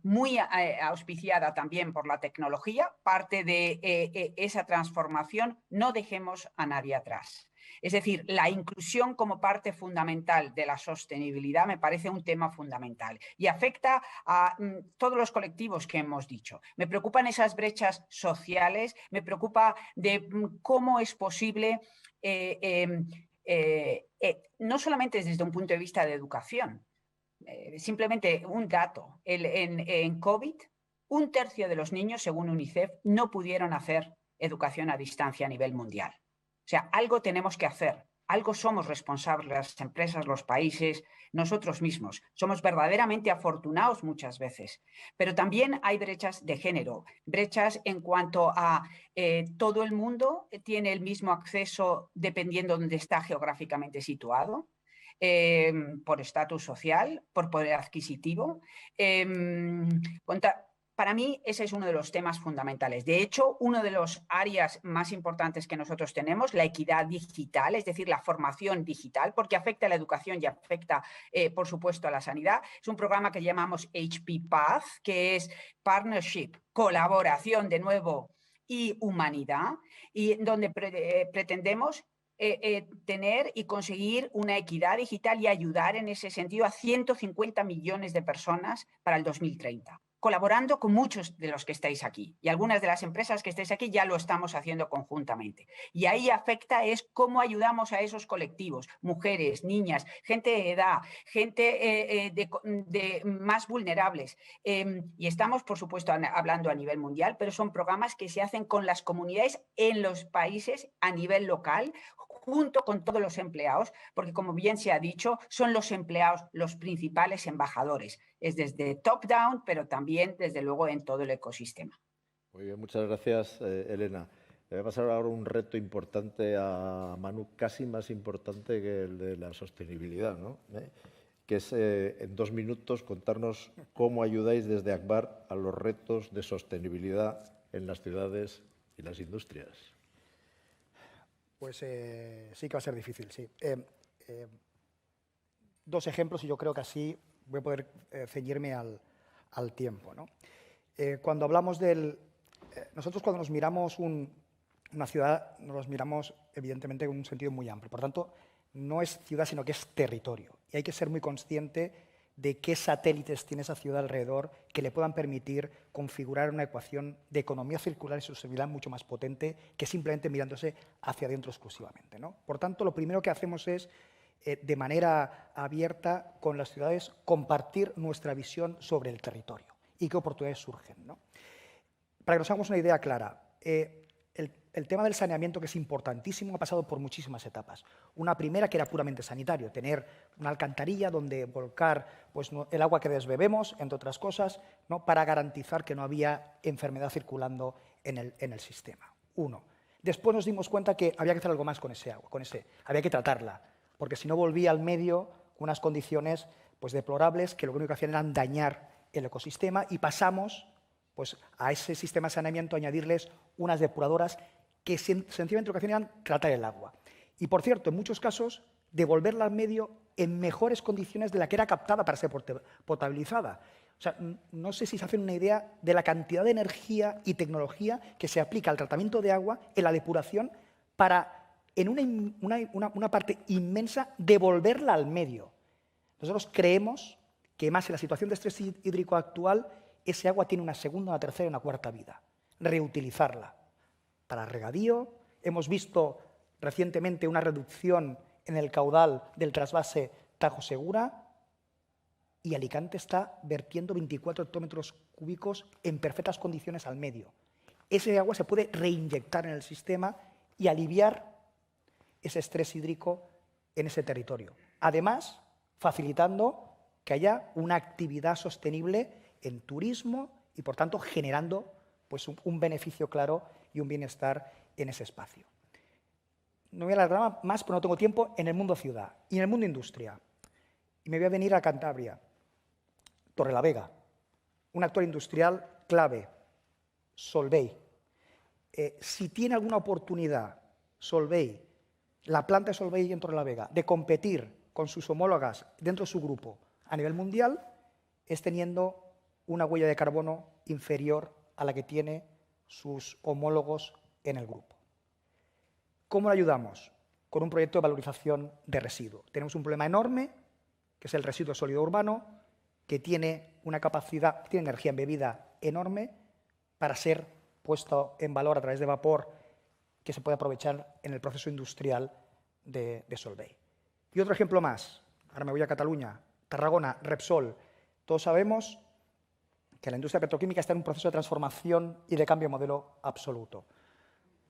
muy auspiciada también por la tecnología, parte de esa transformación, no dejemos a nadie atrás. Es decir, la inclusión como parte fundamental de la sostenibilidad me parece un tema fundamental y afecta a todos los colectivos que hemos dicho. Me preocupan esas brechas sociales, me preocupa de cómo es posible, no solamente desde un punto de vista de educación, simplemente un dato, en COVID, 1/3 de los niños, según UNICEF, no pudieron hacer educación a distancia a nivel mundial. O sea, algo tenemos que hacer, algo somos responsables, las empresas, los países, nosotros mismos. Somos verdaderamente afortunados muchas veces, pero también hay brechas de género, brechas en cuanto a todo el mundo tiene el mismo acceso dependiendo de dónde está geográficamente situado. Por estatus social, por poder adquisitivo. Para mí ese es uno de los temas fundamentales. De hecho, uno de los áreas más importantes que nosotros tenemos, la equidad digital, es decir, la formación digital, porque afecta a la educación y afecta, por supuesto, a la sanidad. Es un programa que llamamos HP Path, que es Partnership, colaboración de nuevo y humanidad, y donde pretendemos tener y conseguir una equidad digital y ayudar en ese sentido a 150 millones de personas para el 2030, colaborando con muchos de los que estáis aquí. Y algunas de las empresas que estáis aquí ya lo estamos haciendo conjuntamente. Y ahí afecta es cómo ayudamos a esos colectivos, mujeres, niñas, gente de edad, gente de más vulnerables. Y estamos, por supuesto, hablando a nivel mundial, pero son programas que se hacen con las comunidades en los países a nivel local, junto con todos los empleados, porque como bien se ha dicho, son los empleados los principales embajadores. Es desde top-down, pero también, desde luego, en todo el ecosistema. Muy bien, muchas gracias, Elena. Le voy a pasar ahora un reto importante a Manu, casi más importante que el de la sostenibilidad, ¿no? Que es, en 2 minutos, contarnos cómo ayudáis desde Akbar a los retos de sostenibilidad en las ciudades y las industrias. Pues sí que va a ser difícil, sí. 2 ejemplos y yo creo que así voy a poder ceñirme al tiempo, ¿no? Cuando hablamos del... nosotros cuando nos miramos una ciudad, nos miramos evidentemente en un sentido muy amplio. Por tanto, no es ciudad, sino que es territorio. Y hay que ser muy consciente de qué satélites tiene esa ciudad alrededor que le puedan permitir configurar una ecuación de economía circular y sostenibilidad mucho más potente que simplemente mirándose hacia adentro exclusivamente, ¿no? Por tanto, lo primero que hacemos es, de manera abierta con las ciudades, compartir nuestra visión sobre el territorio y qué oportunidades surgen, ¿no? Para que nos hagamos una idea clara, el tema del saneamiento, que es importantísimo, ha pasado por muchísimas etapas. Una primera que era puramente sanitario, tener una alcantarilla donde volcar pues, el agua que desbebemos, entre otras cosas, ¿no? Para garantizar que no había enfermedad circulando en el sistema. 1. Después nos dimos cuenta que había que hacer algo más con ese agua, había que tratarla, porque si no volvía al medio con unas condiciones pues, deplorables que lo único que hacían era dañar el ecosistema, y pasamos pues, a ese sistema de saneamiento a añadirles unas depuradoras que sencillamente lo que hacían era tratar el agua. Y, por cierto, en muchos casos, devolverla al medio en mejores condiciones de la que era captada para ser potabilizada. O sea, no sé si se hacen una idea de la cantidad de energía y tecnología que se aplica al tratamiento de agua, en la depuración, para, en una parte inmensa, devolverla al medio. Nosotros creemos que, más en la situación de estrés hídrico actual, ese agua tiene una segunda, una tercera y una cuarta vida. Reutilizarla. Para regadío, hemos visto recientemente una reducción en el caudal del trasvase Tajo Segura, y Alicante está vertiendo 24 hectómetros cúbicos en perfectas condiciones al medio. Ese agua se puede reinyectar en el sistema y aliviar ese estrés hídrico en ese territorio. Además, facilitando que haya una actividad sostenible en turismo y, por tanto, generando pues, un beneficio claro y un bienestar en ese espacio. No voy a alargar más, pero no tengo tiempo, en el mundo ciudad y en el mundo industria. Y me voy a venir a Cantabria. Torrelavega, un actor industrial clave, Solvay. Si tiene alguna oportunidad Solvay, la planta de Solvay en Torrelavega, de competir con sus homólogas dentro de su grupo a nivel mundial, es teniendo una huella de carbono inferior a la que tiene sus homólogos en el grupo. ¿Cómo lo ayudamos? Con un proyecto de valorización de residuo. Tenemos un problema enorme, que es el residuo sólido urbano, que tiene una capacidad, tiene energía embebida enorme para ser puesto en valor a través de vapor, que se puede aprovechar en el proceso industrial de Solvay. Y otro ejemplo más, ahora me voy a Cataluña, Tarragona, Repsol. Todos sabemos que la industria petroquímica está en un proceso de transformación y de cambio de modelo absoluto.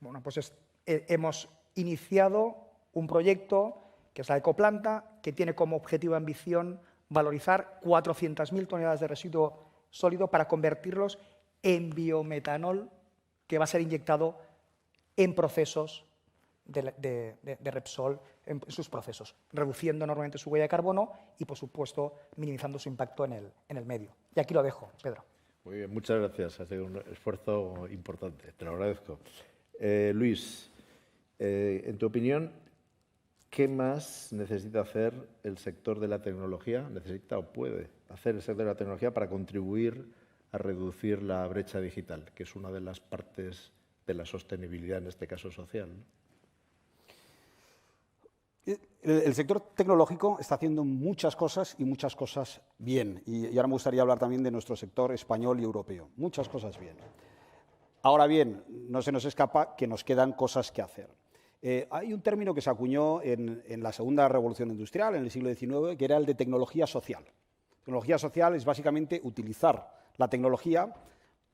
Bueno, pues hemos iniciado un proyecto, que es la Ecoplanta, que tiene como objetivo de ambición valorizar 400.000 toneladas de residuo sólido para convertirlos en biometanol, que va a ser inyectado en procesos de Repsol, en sus procesos, reduciendo enormemente su huella de carbono y, por supuesto, minimizando su impacto en el medio. Y aquí lo dejo, Pedro. Muy bien, muchas gracias. Ha sido un esfuerzo importante, te lo agradezco. Luis, en tu opinión, ¿qué más necesita hacer el sector de la tecnología? ¿Necesita o puede hacer el sector de la tecnología para contribuir a reducir la brecha digital, que es una de las partes de la sostenibilidad, en este caso social, ¿no? El sector tecnológico está haciendo muchas cosas y muchas cosas bien. Y ahora me gustaría hablar también de nuestro sector español y europeo. Muchas cosas bien. Ahora bien, no se nos escapa que nos quedan cosas que hacer. Hay un término que se acuñó en la segunda revolución industrial, en el siglo XIX, que era el de tecnología social. Tecnología social es básicamente utilizar la tecnología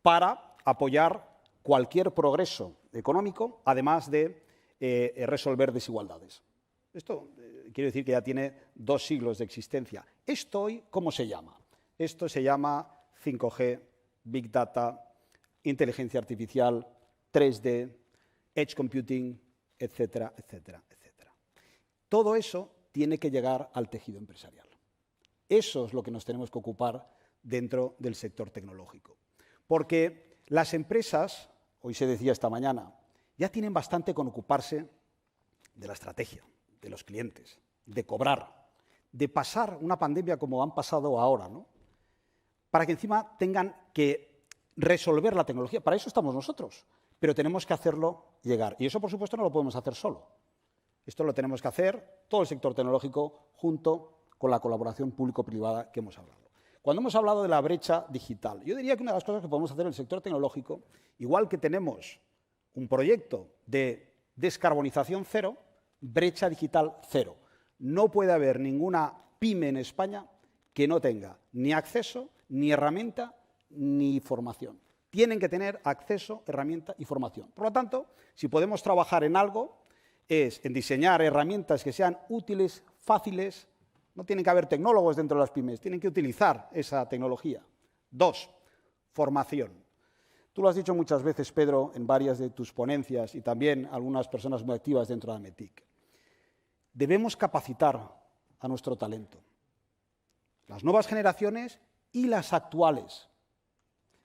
para apoyar cualquier progreso económico, además de resolver desigualdades. Esto quiere decir que ya tiene 2 siglos de existencia. ¿Esto hoy cómo se llama? Esto se llama 5G, Big Data, inteligencia artificial, 3D, Edge Computing, etcétera, etcétera, etcétera. Todo eso tiene que llegar al tejido empresarial. Eso es lo que nos tenemos que ocupar dentro del sector tecnológico. Porque las empresas, hoy se decía esta mañana, ya tienen bastante con ocuparse de la estrategia, de los clientes, de cobrar, de pasar una pandemia como han pasado ahora, ¿no? Para que encima tengan que resolver la tecnología. Para eso estamos nosotros, pero tenemos que hacerlo llegar. Y eso, por supuesto, no lo podemos hacer solo. Esto lo tenemos que hacer todo el sector tecnológico junto con la colaboración público-privada que hemos hablado. Cuando hemos hablado de la brecha digital, yo diría que una de las cosas que podemos hacer en el sector tecnológico, igual que tenemos un proyecto de descarbonización cero, brecha digital cero. No puede haber ninguna pyme en España que no tenga ni acceso, ni herramienta, ni formación. Tienen que tener acceso, herramienta y formación. Por lo tanto, si podemos trabajar en algo, es en diseñar herramientas que sean útiles, fáciles. No tienen que haber tecnólogos dentro de las pymes, tienen que utilizar esa tecnología. 2, formación. Tú lo has dicho muchas veces, Pedro, en varias de tus ponencias y también algunas personas muy activas dentro de AMETIC. Debemos capacitar a nuestro talento, las nuevas generaciones y las actuales.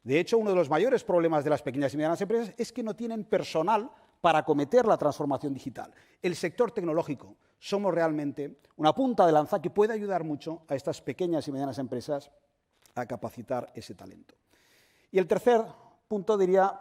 De hecho, uno de los mayores problemas de las pequeñas y medianas empresas es que no tienen personal para acometer la transformación digital. El sector tecnológico somos realmente una punta de lanza que puede ayudar mucho a estas pequeñas y medianas empresas a capacitar ese talento. Y el tercer punto diría,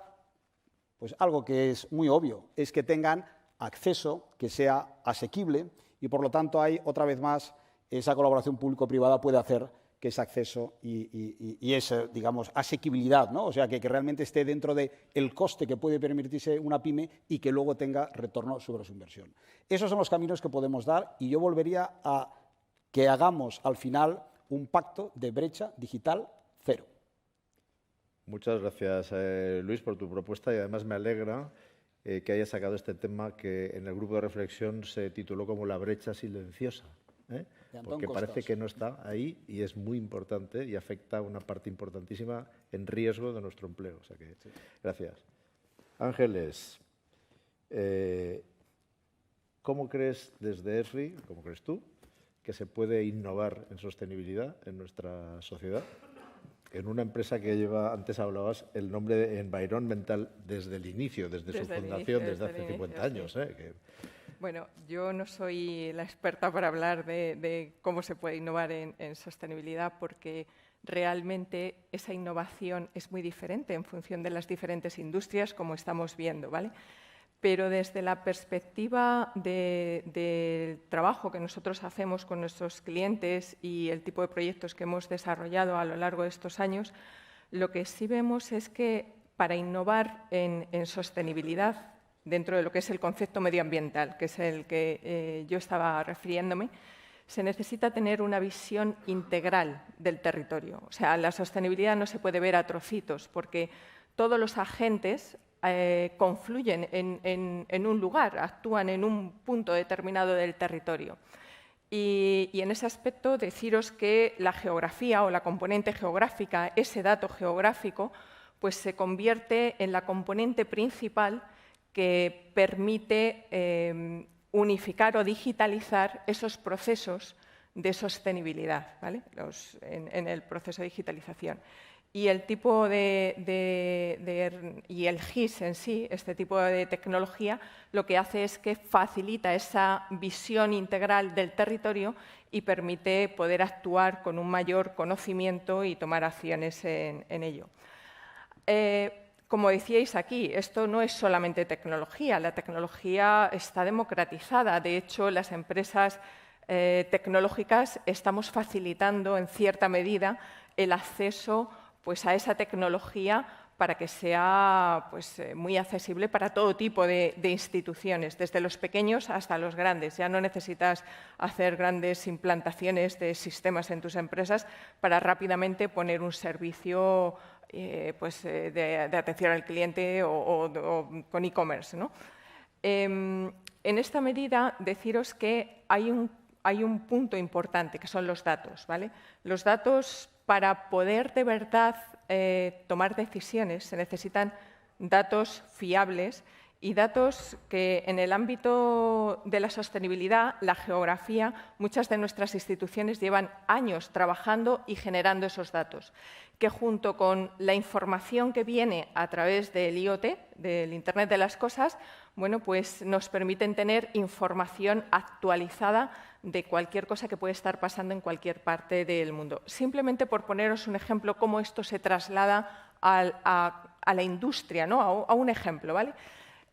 pues algo que es muy obvio, es que tengan acceso que sea asequible y por lo tanto hay otra vez más esa colaboración público-privada puede hacer que ese acceso y esa, digamos, asequibilidad, ¿no? O sea, que realmente esté dentro del coste que puede permitirse una pyme y que luego tenga retorno sobre su inversión. Esos son los caminos que podemos dar y yo volvería a que hagamos al final un pacto de brecha digital cero. Muchas gracias, Luis, por tu propuesta y además me alegra que hayas sacado este tema que en el grupo de reflexión se tituló como la brecha silenciosa. Porque parece que no está ahí y es muy importante y afecta a una parte importantísima en riesgo de nuestro empleo. O sea que, sí. Gracias. Ángeles, ¿cómo crees desde ESRI, cómo crees tú, que se puede innovar en sostenibilidad en nuestra sociedad? En una empresa que lleva, antes hablabas, el nombre de Environmental desde el inicio, desde su fundación, desde hace 50 años. Que... Bueno, yo no soy la experta para hablar de cómo se puede innovar en sostenibilidad porque realmente esa innovación es muy diferente en función de las diferentes industrias, como estamos viendo, ¿vale? Pero desde la perspectiva del trabajo que nosotros hacemos con nuestros clientes y el tipo de proyectos que hemos desarrollado a lo largo de estos años, lo que sí vemos es que para innovar en sostenibilidad, dentro de lo que es el concepto medioambiental, que es el que yo estaba refiriéndome, se necesita tener una visión integral del territorio. O sea, la sostenibilidad no se puede ver a trocitos, porque todos los agentes confluyen en un lugar, actúan en un punto determinado del territorio. Y en ese aspecto, deciros que la geografía o la componente geográfica, ese dato geográfico, pues se convierte en la componente principal que permite unificar o digitalizar esos procesos de sostenibilidad, ¿vale? En el proceso de digitalización. Y el tipo y el GIS en sí, este tipo de tecnología, lo que hace es que facilita esa visión integral del territorio y permite poder actuar con un mayor conocimiento y tomar acciones en ello. Como decíais aquí, esto no es solamente tecnología, la tecnología está democratizada. De hecho, las empresas tecnológicas estamos facilitando en cierta medida el acceso pues, a esa tecnología para que sea pues, muy accesible para todo tipo de instituciones, desde los pequeños hasta los grandes. Ya no necesitas hacer grandes implantaciones de sistemas en tus empresas para rápidamente poner un servicio de atención al cliente o con e-commerce, ¿no? En esta medida, deciros que hay un punto importante, que son los datos, ¿vale? Los datos, para poder de verdad tomar decisiones, se necesitan datos fiables y datos que en el ámbito de la sostenibilidad, la geografía, muchas de nuestras instituciones llevan años trabajando y generando esos datos, que junto con la información que viene a través del IoT, del Internet de las Cosas, bueno, pues nos permiten tener información actualizada de cualquier cosa que puede estar pasando en cualquier parte del mundo. Simplemente por poneros un ejemplo, cómo esto se traslada a la industria, ¿no? A un ejemplo, ¿vale?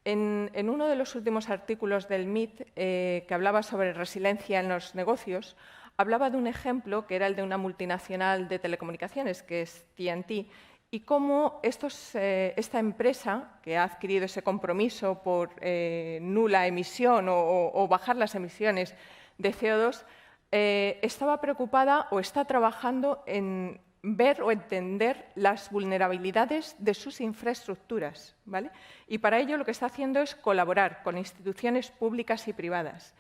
En uno de los últimos artículos del MIT, que hablaba sobre resiliencia en los negocios, hablaba de un ejemplo que era el de una multinacional de telecomunicaciones, que es TNT, y cómo esta empresa, que ha adquirido ese compromiso por nula emisión o bajar las emisiones de CO2, estaba preocupada o está trabajando en ver o entender las vulnerabilidades de sus infraestructuras, ¿vale? Y para ello lo que está haciendo es colaborar con instituciones públicas y privadas.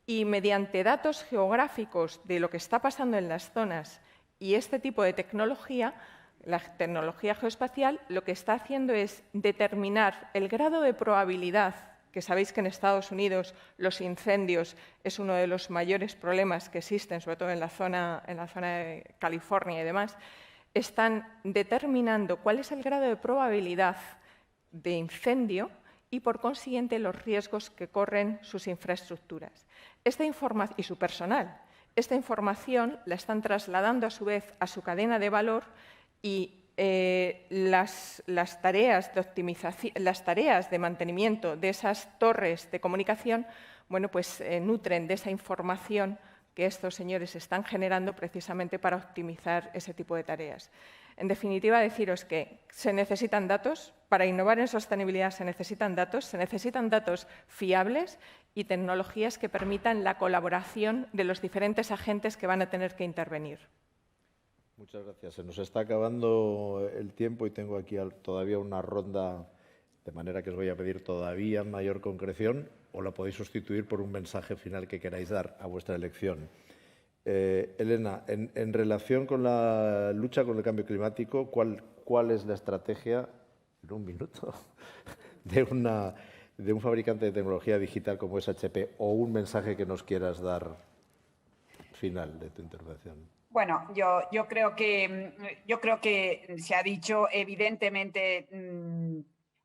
Y mediante datos geográficos de lo que está pasando en las zonas y este tipo de tecnología, la tecnología geoespacial, lo que está haciendo es determinar el grado de probabilidad, que sabéis que en Estados Unidos los incendios es uno de los mayores problemas que existen, sobre todo en la zona de California y demás, están determinando cuál es el grado de probabilidad de incendio y, por consiguiente, los riesgos que corren sus infraestructuras y su personal. Esta información la están trasladando, a su vez, a su cadena de valor y las tareas de optimización, las tareas de mantenimiento de esas torres de comunicación, bueno, pues nutren de esa información que estos señores están generando precisamente para optimizar ese tipo de tareas. En definitiva, deciros que se necesitan datos. Para innovar en sostenibilidad se necesitan datos fiables y tecnologías que permitan la colaboración de los diferentes agentes que van a tener que intervenir. Muchas gracias. Se nos está acabando el tiempo y tengo aquí todavía una ronda, de manera que os voy a pedir todavía mayor concreción, o la podéis sustituir por un mensaje final que queráis dar a vuestra elección. Elena, en relación con la lucha con el cambio climático, ¿cuál es la estrategia, en un minuto, de un fabricante de tecnología digital como es HP, o un mensaje que nos quieras dar final de tu intervención? Bueno, yo creo que se ha dicho, evidentemente,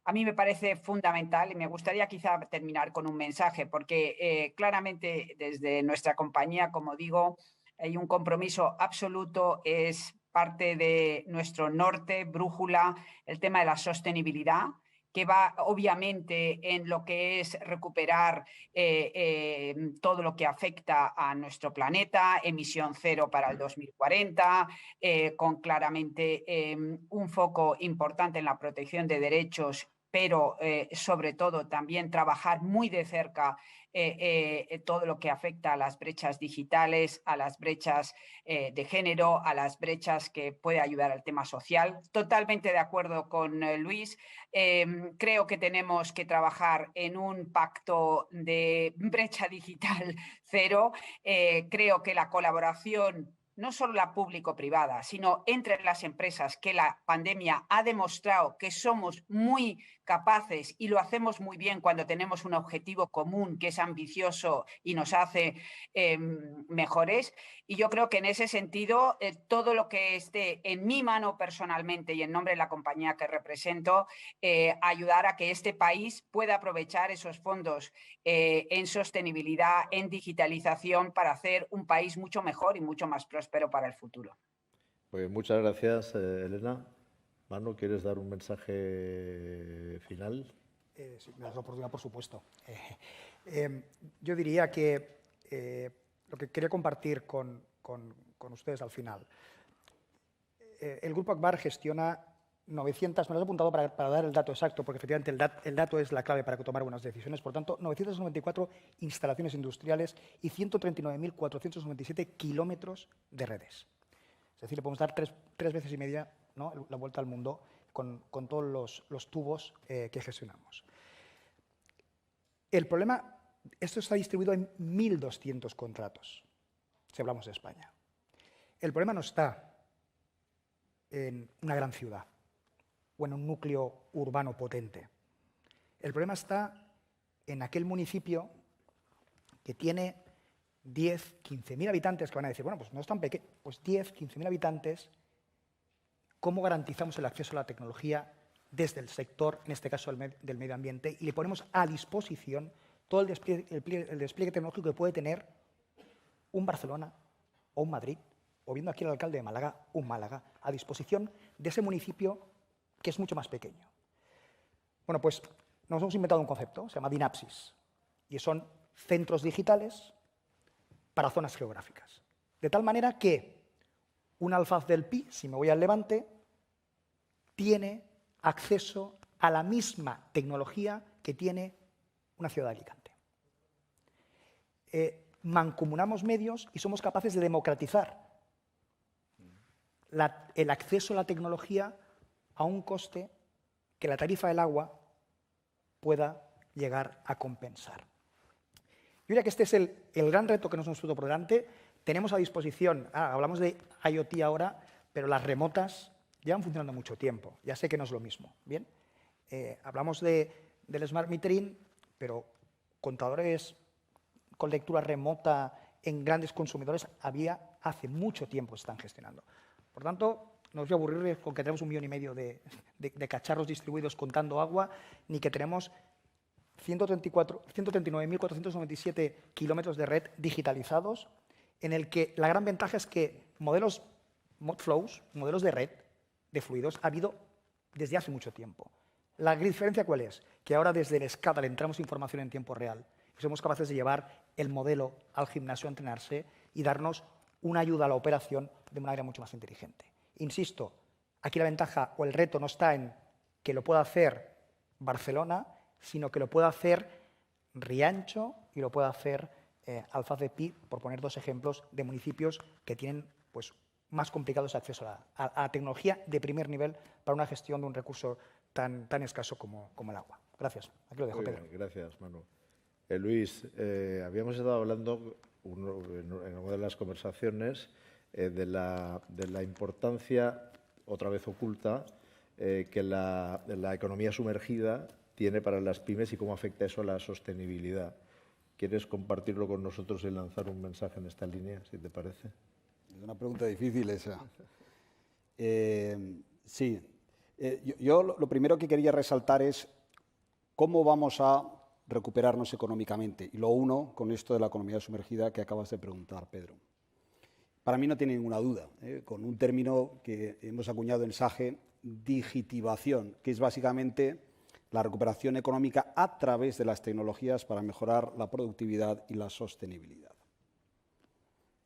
a mí me parece fundamental y me gustaría quizá terminar con un mensaje, porque claramente desde nuestra compañía, como digo, hay un compromiso absoluto, es parte de nuestro norte, brújula, el tema de la sostenibilidad, que va obviamente en lo que es recuperar todo lo que afecta a nuestro planeta, emisión cero para el 2040, con claramente un foco importante en la protección de derechos, pero sobre todo también trabajar muy de cerca todo lo que afecta a las brechas digitales, a las brechas de género, a las brechas que puede ayudar al tema social. Totalmente de acuerdo con Luis. Creo que tenemos que trabajar en un pacto de brecha digital cero. Creo que la colaboración, no solo la público-privada, sino entre las empresas, que la pandemia ha demostrado que somos muy capaces y lo hacemos muy bien cuando tenemos un objetivo común que es ambicioso y nos hace mejores. Y yo creo que en ese sentido, todo lo que esté en mi mano personalmente y en nombre de la compañía que represento, ayudar a que este país pueda aprovechar esos fondos en sostenibilidad, en digitalización, para hacer un país mucho mejor y mucho más próspero para el futuro. Pues muchas gracias, Elena. Manu, ¿quieres dar un mensaje final? Si me das la oportunidad, por supuesto. Yo diría que lo que quería compartir con ustedes al final. El Grupo Akbar gestiona 900, me lo he apuntado para dar el dato exacto, porque efectivamente el dato es la clave para tomar buenas decisiones. Por tanto, 994 instalaciones industriales y 139.497 kilómetros de redes. Es decir, le podemos dar tres veces y media, ¿no?, la vuelta al mundo con todos los tubos que gestionamos. El problema, esto está distribuido en 1.200 contratos, si hablamos de España. El problema no está en una gran ciudad o en un núcleo urbano potente. El problema está en aquel municipio que tiene 10, 15.000 habitantes, que van a decir, bueno, pues no es tan pequeño, pues 10, 15.000 habitantes, ¿cómo garantizamos el acceso a la tecnología desde el sector, en este caso del medio ambiente, y le ponemos a disposición todo el despliegue tecnológico que puede tener un Barcelona o un Madrid, o viendo aquí al alcalde de Málaga, un Málaga, a disposición de ese municipio que es mucho más pequeño? Bueno, pues nos hemos inventado un concepto, se llama Dinapsis, y son centros digitales para zonas geográficas. De tal manera que un alfaz del Pi, si me voy al Levante, tiene acceso a la misma tecnología que tiene una ciudad de Alicante. Mancomunamos medios y somos capaces de democratizar el acceso a la tecnología a un coste que la tarifa del agua pueda llegar a compensar. Yo diría que este es el gran reto que nos hemos puesto por delante. Tenemos a disposición, hablamos de IoT ahora, pero las remotas llevan funcionando mucho tiempo. Ya sé que no es lo mismo. ¿Bien? Hablamos del Smart Metering, pero contadores con lectura remota en grandes consumidores hace mucho tiempo están gestionando. Por tanto, no os voy a aburrir con que tenemos 1,5 millones de cacharros distribuidos contando agua, ni que tenemos 139.497 kilómetros de red digitalizados, en el que la gran ventaja es que modelos flows, modelos de red, de fluidos, ha habido desde hace mucho tiempo. ¿La diferencia cuál es? Que ahora desde el SCADA le entramos información en tiempo real y somos capaces de llevar el modelo al gimnasio a entrenarse y darnos una ayuda a la operación de una manera mucho más inteligente. Insisto, aquí la ventaja o el reto no está en que lo pueda hacer Barcelona, sino que lo pueda hacer Riancho y lo pueda hacer Alfaz de Pi, por poner dos ejemplos de municipios que tienen pues, más complicados acceso a la tecnología de primer nivel para una gestión de un recurso tan escaso como el agua. Gracias. Aquí lo dejo, Pedro. Bien, gracias, Manu. Luis, habíamos estado hablando en una de las conversaciones de la importancia, otra vez oculta, que la economía sumergida tiene para las pymes y cómo afecta eso a la sostenibilidad. ¿Quieres compartirlo con nosotros y lanzar un mensaje en esta línea, si te parece? Es una pregunta difícil esa. Sí. Yo lo primero que quería resaltar es cómo vamos a recuperarnos económicamente. Y lo uno con esto de la economía sumergida que acabas de preguntar, Pedro. Para mí no tiene ninguna duda, con un término que hemos acuñado en SAGE, digitivación, que es básicamente la recuperación económica a través de las tecnologías para mejorar la productividad y la sostenibilidad.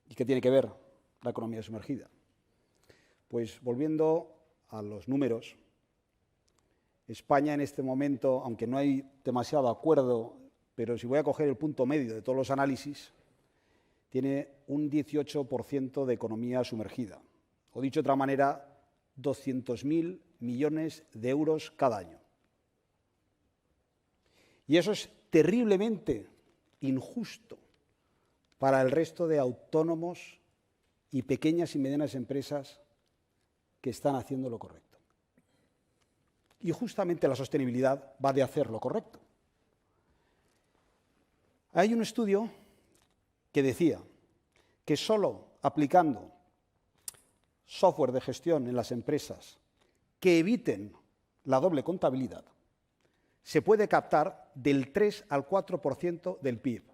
¿Y qué tiene que ver la economía sumergida? Pues volviendo a los números, España en este momento, aunque no hay demasiado acuerdo, pero si voy a coger el punto medio de todos los análisis, tiene un 18% de economía sumergida. O dicho de otra manera, 200.000 millones de euros cada año. Y eso es terriblemente injusto para el resto de autónomos y pequeñas y medianas empresas que están haciendo lo correcto. Y justamente la sostenibilidad va de hacer lo correcto. Hay un estudio que decía que solo aplicando software de gestión en las empresas que eviten la doble contabilidad, se puede captar del 3 al 4% del PIB.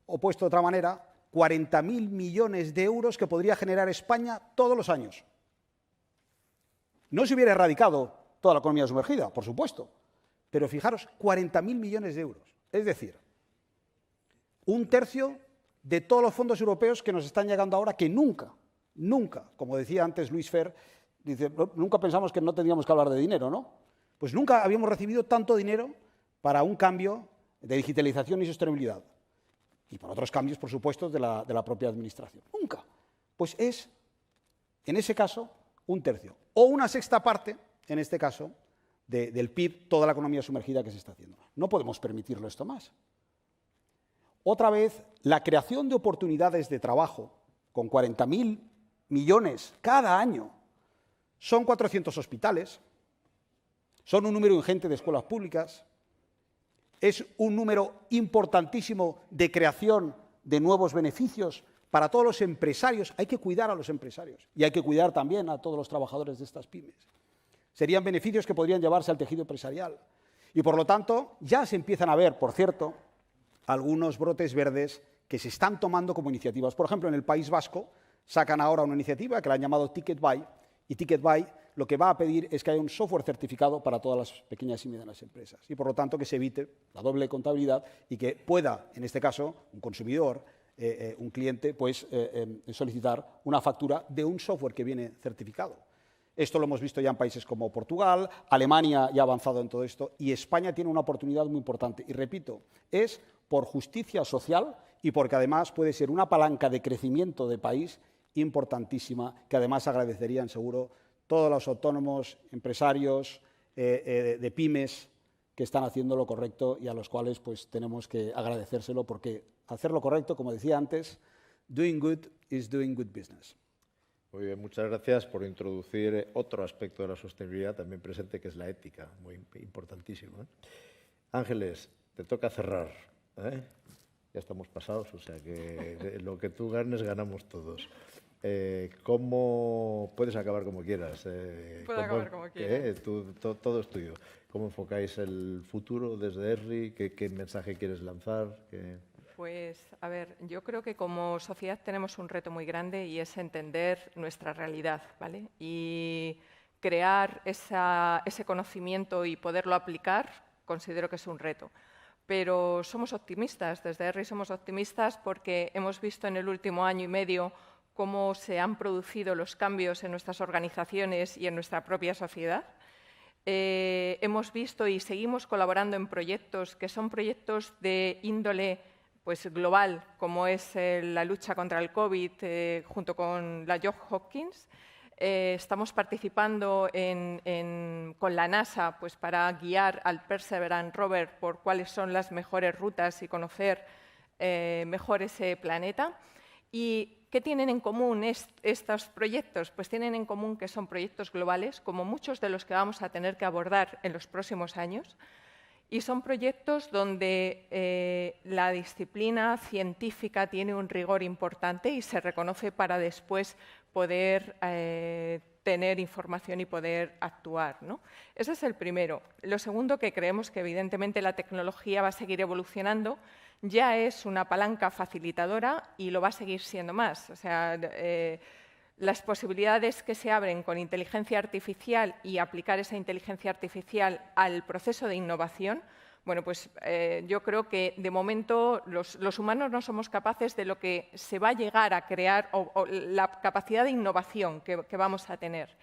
O puesto de otra manera, 40.000 millones de euros que podría generar España todos los años. No se hubiera erradicado toda la economía sumergida, por supuesto, pero fijaros, 40.000 millones de euros. Es decir, un tercio de todos los fondos europeos que nos están llegando ahora, que nunca, como decía antes Luis Fer, dice, nunca pensamos que no tendríamos que hablar de dinero, ¿no? Pues nunca habíamos recibido tanto dinero para un cambio de digitalización y sostenibilidad. Y por otros cambios, por supuesto, de la propia administración. Nunca. Pues es, en ese caso, un tercio. O una sexta parte, en este caso, del PIB, toda la economía sumergida que se está haciendo. No podemos permitirlo esto más. Otra vez, la creación de oportunidades de trabajo, con 40.000 millones cada año. Son 400 hospitales, son un número ingente de escuelas públicas, es un número importantísimo de creación de nuevos beneficios para todos los empresarios. Hay que cuidar a los empresarios y hay que cuidar también a todos los trabajadores de estas pymes. Serían beneficios que podrían llevarse al tejido empresarial. Y, por lo tanto, ya se empiezan a ver, por cierto, algunos brotes verdes que se están tomando como iniciativas. Por ejemplo, en el País Vasco sacan ahora una iniciativa que la han llamado Ticket Buy, y Ticket Buy lo que va a pedir es que haya un software certificado para todas las pequeñas y medianas empresas y, por lo tanto, que se evite la doble contabilidad y que pueda, en este caso, un consumidor, un cliente, pues, solicitar una factura de un software que viene certificado. Esto lo hemos visto ya en países como Portugal, Alemania ya ha avanzado en todo esto y España tiene una oportunidad muy importante. Y repito, es por justicia social y porque además puede ser una palanca de crecimiento de país importantísima que además agradecerían seguro todos los autónomos, empresarios de pymes que están haciendo lo correcto y a los cuales pues tenemos que agradecérselo porque hacer lo correcto, como decía antes, doing good is doing good business. Muy bien, muchas gracias por introducir otro aspecto de la sostenibilidad también presente, que es la ética, muy importantísimo. Ángeles, te toca cerrar. Ya estamos pasados, o sea que lo que tú ganes, ganamos todos. ¿Cómo puedes acabar como quieras? Puedo acabar como quieras. Todo es tuyo. ¿Cómo enfocáis el futuro desde ESRI? ¿Qué mensaje quieres lanzar? Pues, a ver, yo creo que como sociedad tenemos un reto muy grande y es entender nuestra realidad, ¿vale? Y crear ese conocimiento y poderlo aplicar, considero que es un reto. Pero somos optimistas, desde ESRI somos optimistas porque hemos visto en el último año y medio cómo se han producido los cambios en nuestras organizaciones y en nuestra propia sociedad. Hemos visto y seguimos colaborando en proyectos que son proyectos de índole pues, global, como es la lucha contra el COVID junto con la Johns Hopkins. Estamos participando con la NASA pues, para guiar al Perseverance rover por cuáles son las mejores rutas y conocer mejor ese planeta. ¿Y qué tienen en común estos proyectos? Pues tienen en común que son proyectos globales, como muchos de los que vamos a tener que abordar en los próximos años, y son proyectos donde la disciplina científica tiene un rigor importante y se reconoce para después poder tener información y poder actuar, ¿no? Ese es el primero. Lo segundo, que creemos que evidentemente la tecnología va a seguir evolucionando, ya es una palanca facilitadora y lo va a seguir siendo más. O sea, las posibilidades que se abren con inteligencia artificial y aplicar esa inteligencia artificial al proceso de innovación, bueno, pues yo creo que de momento los humanos no somos capaces de lo que se va a llegar a crear o la capacidad de innovación que vamos a tener.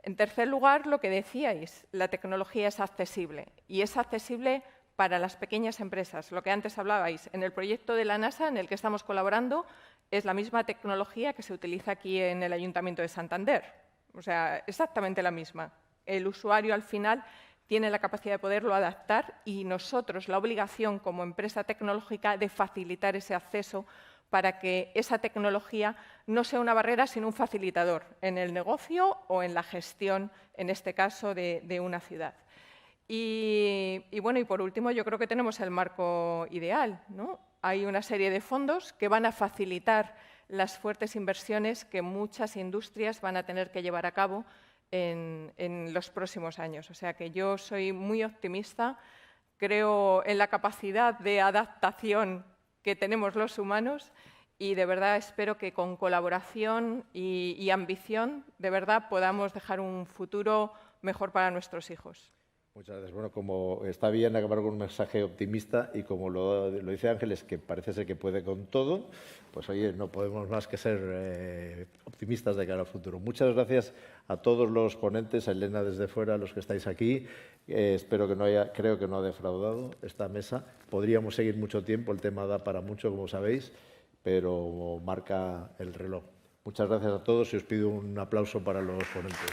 En tercer lugar, lo que decíais, la tecnología es accesible y es accesible para las pequeñas empresas. Lo que antes hablabais, en el proyecto de la NASA en el que estamos colaborando es la misma tecnología que se utiliza aquí en el Ayuntamiento de Santander. O sea, exactamente la misma. El usuario al final tiene la capacidad de poderlo adaptar y nosotros la obligación como empresa tecnológica de facilitar ese acceso para que esa tecnología no sea una barrera, sino un facilitador en el negocio o en la gestión, en este caso, de una ciudad. Y bueno, y por último, yo creo que tenemos el marco ideal, ¿no? Hay una serie de fondos que van a facilitar las fuertes inversiones que muchas industrias van a tener que llevar a cabo en los próximos años. O sea que yo soy muy optimista, creo en la capacidad de adaptación que tenemos los humanos y de verdad espero que con colaboración y ambición de verdad podamos dejar un futuro mejor para nuestros hijos. Muchas gracias. Bueno, como está bien acabar con un mensaje optimista y como lo dice Ángeles, que parece ser que puede con todo, pues oye, no podemos más que ser optimistas de cara al futuro. Muchas gracias a todos los ponentes, a Elena desde fuera, a los que estáis aquí. Espero que creo que no ha defraudado esta mesa. Podríamos seguir mucho tiempo, el tema da para mucho, como sabéis, pero marca el reloj. Muchas gracias a todos y os pido un aplauso para los ponentes.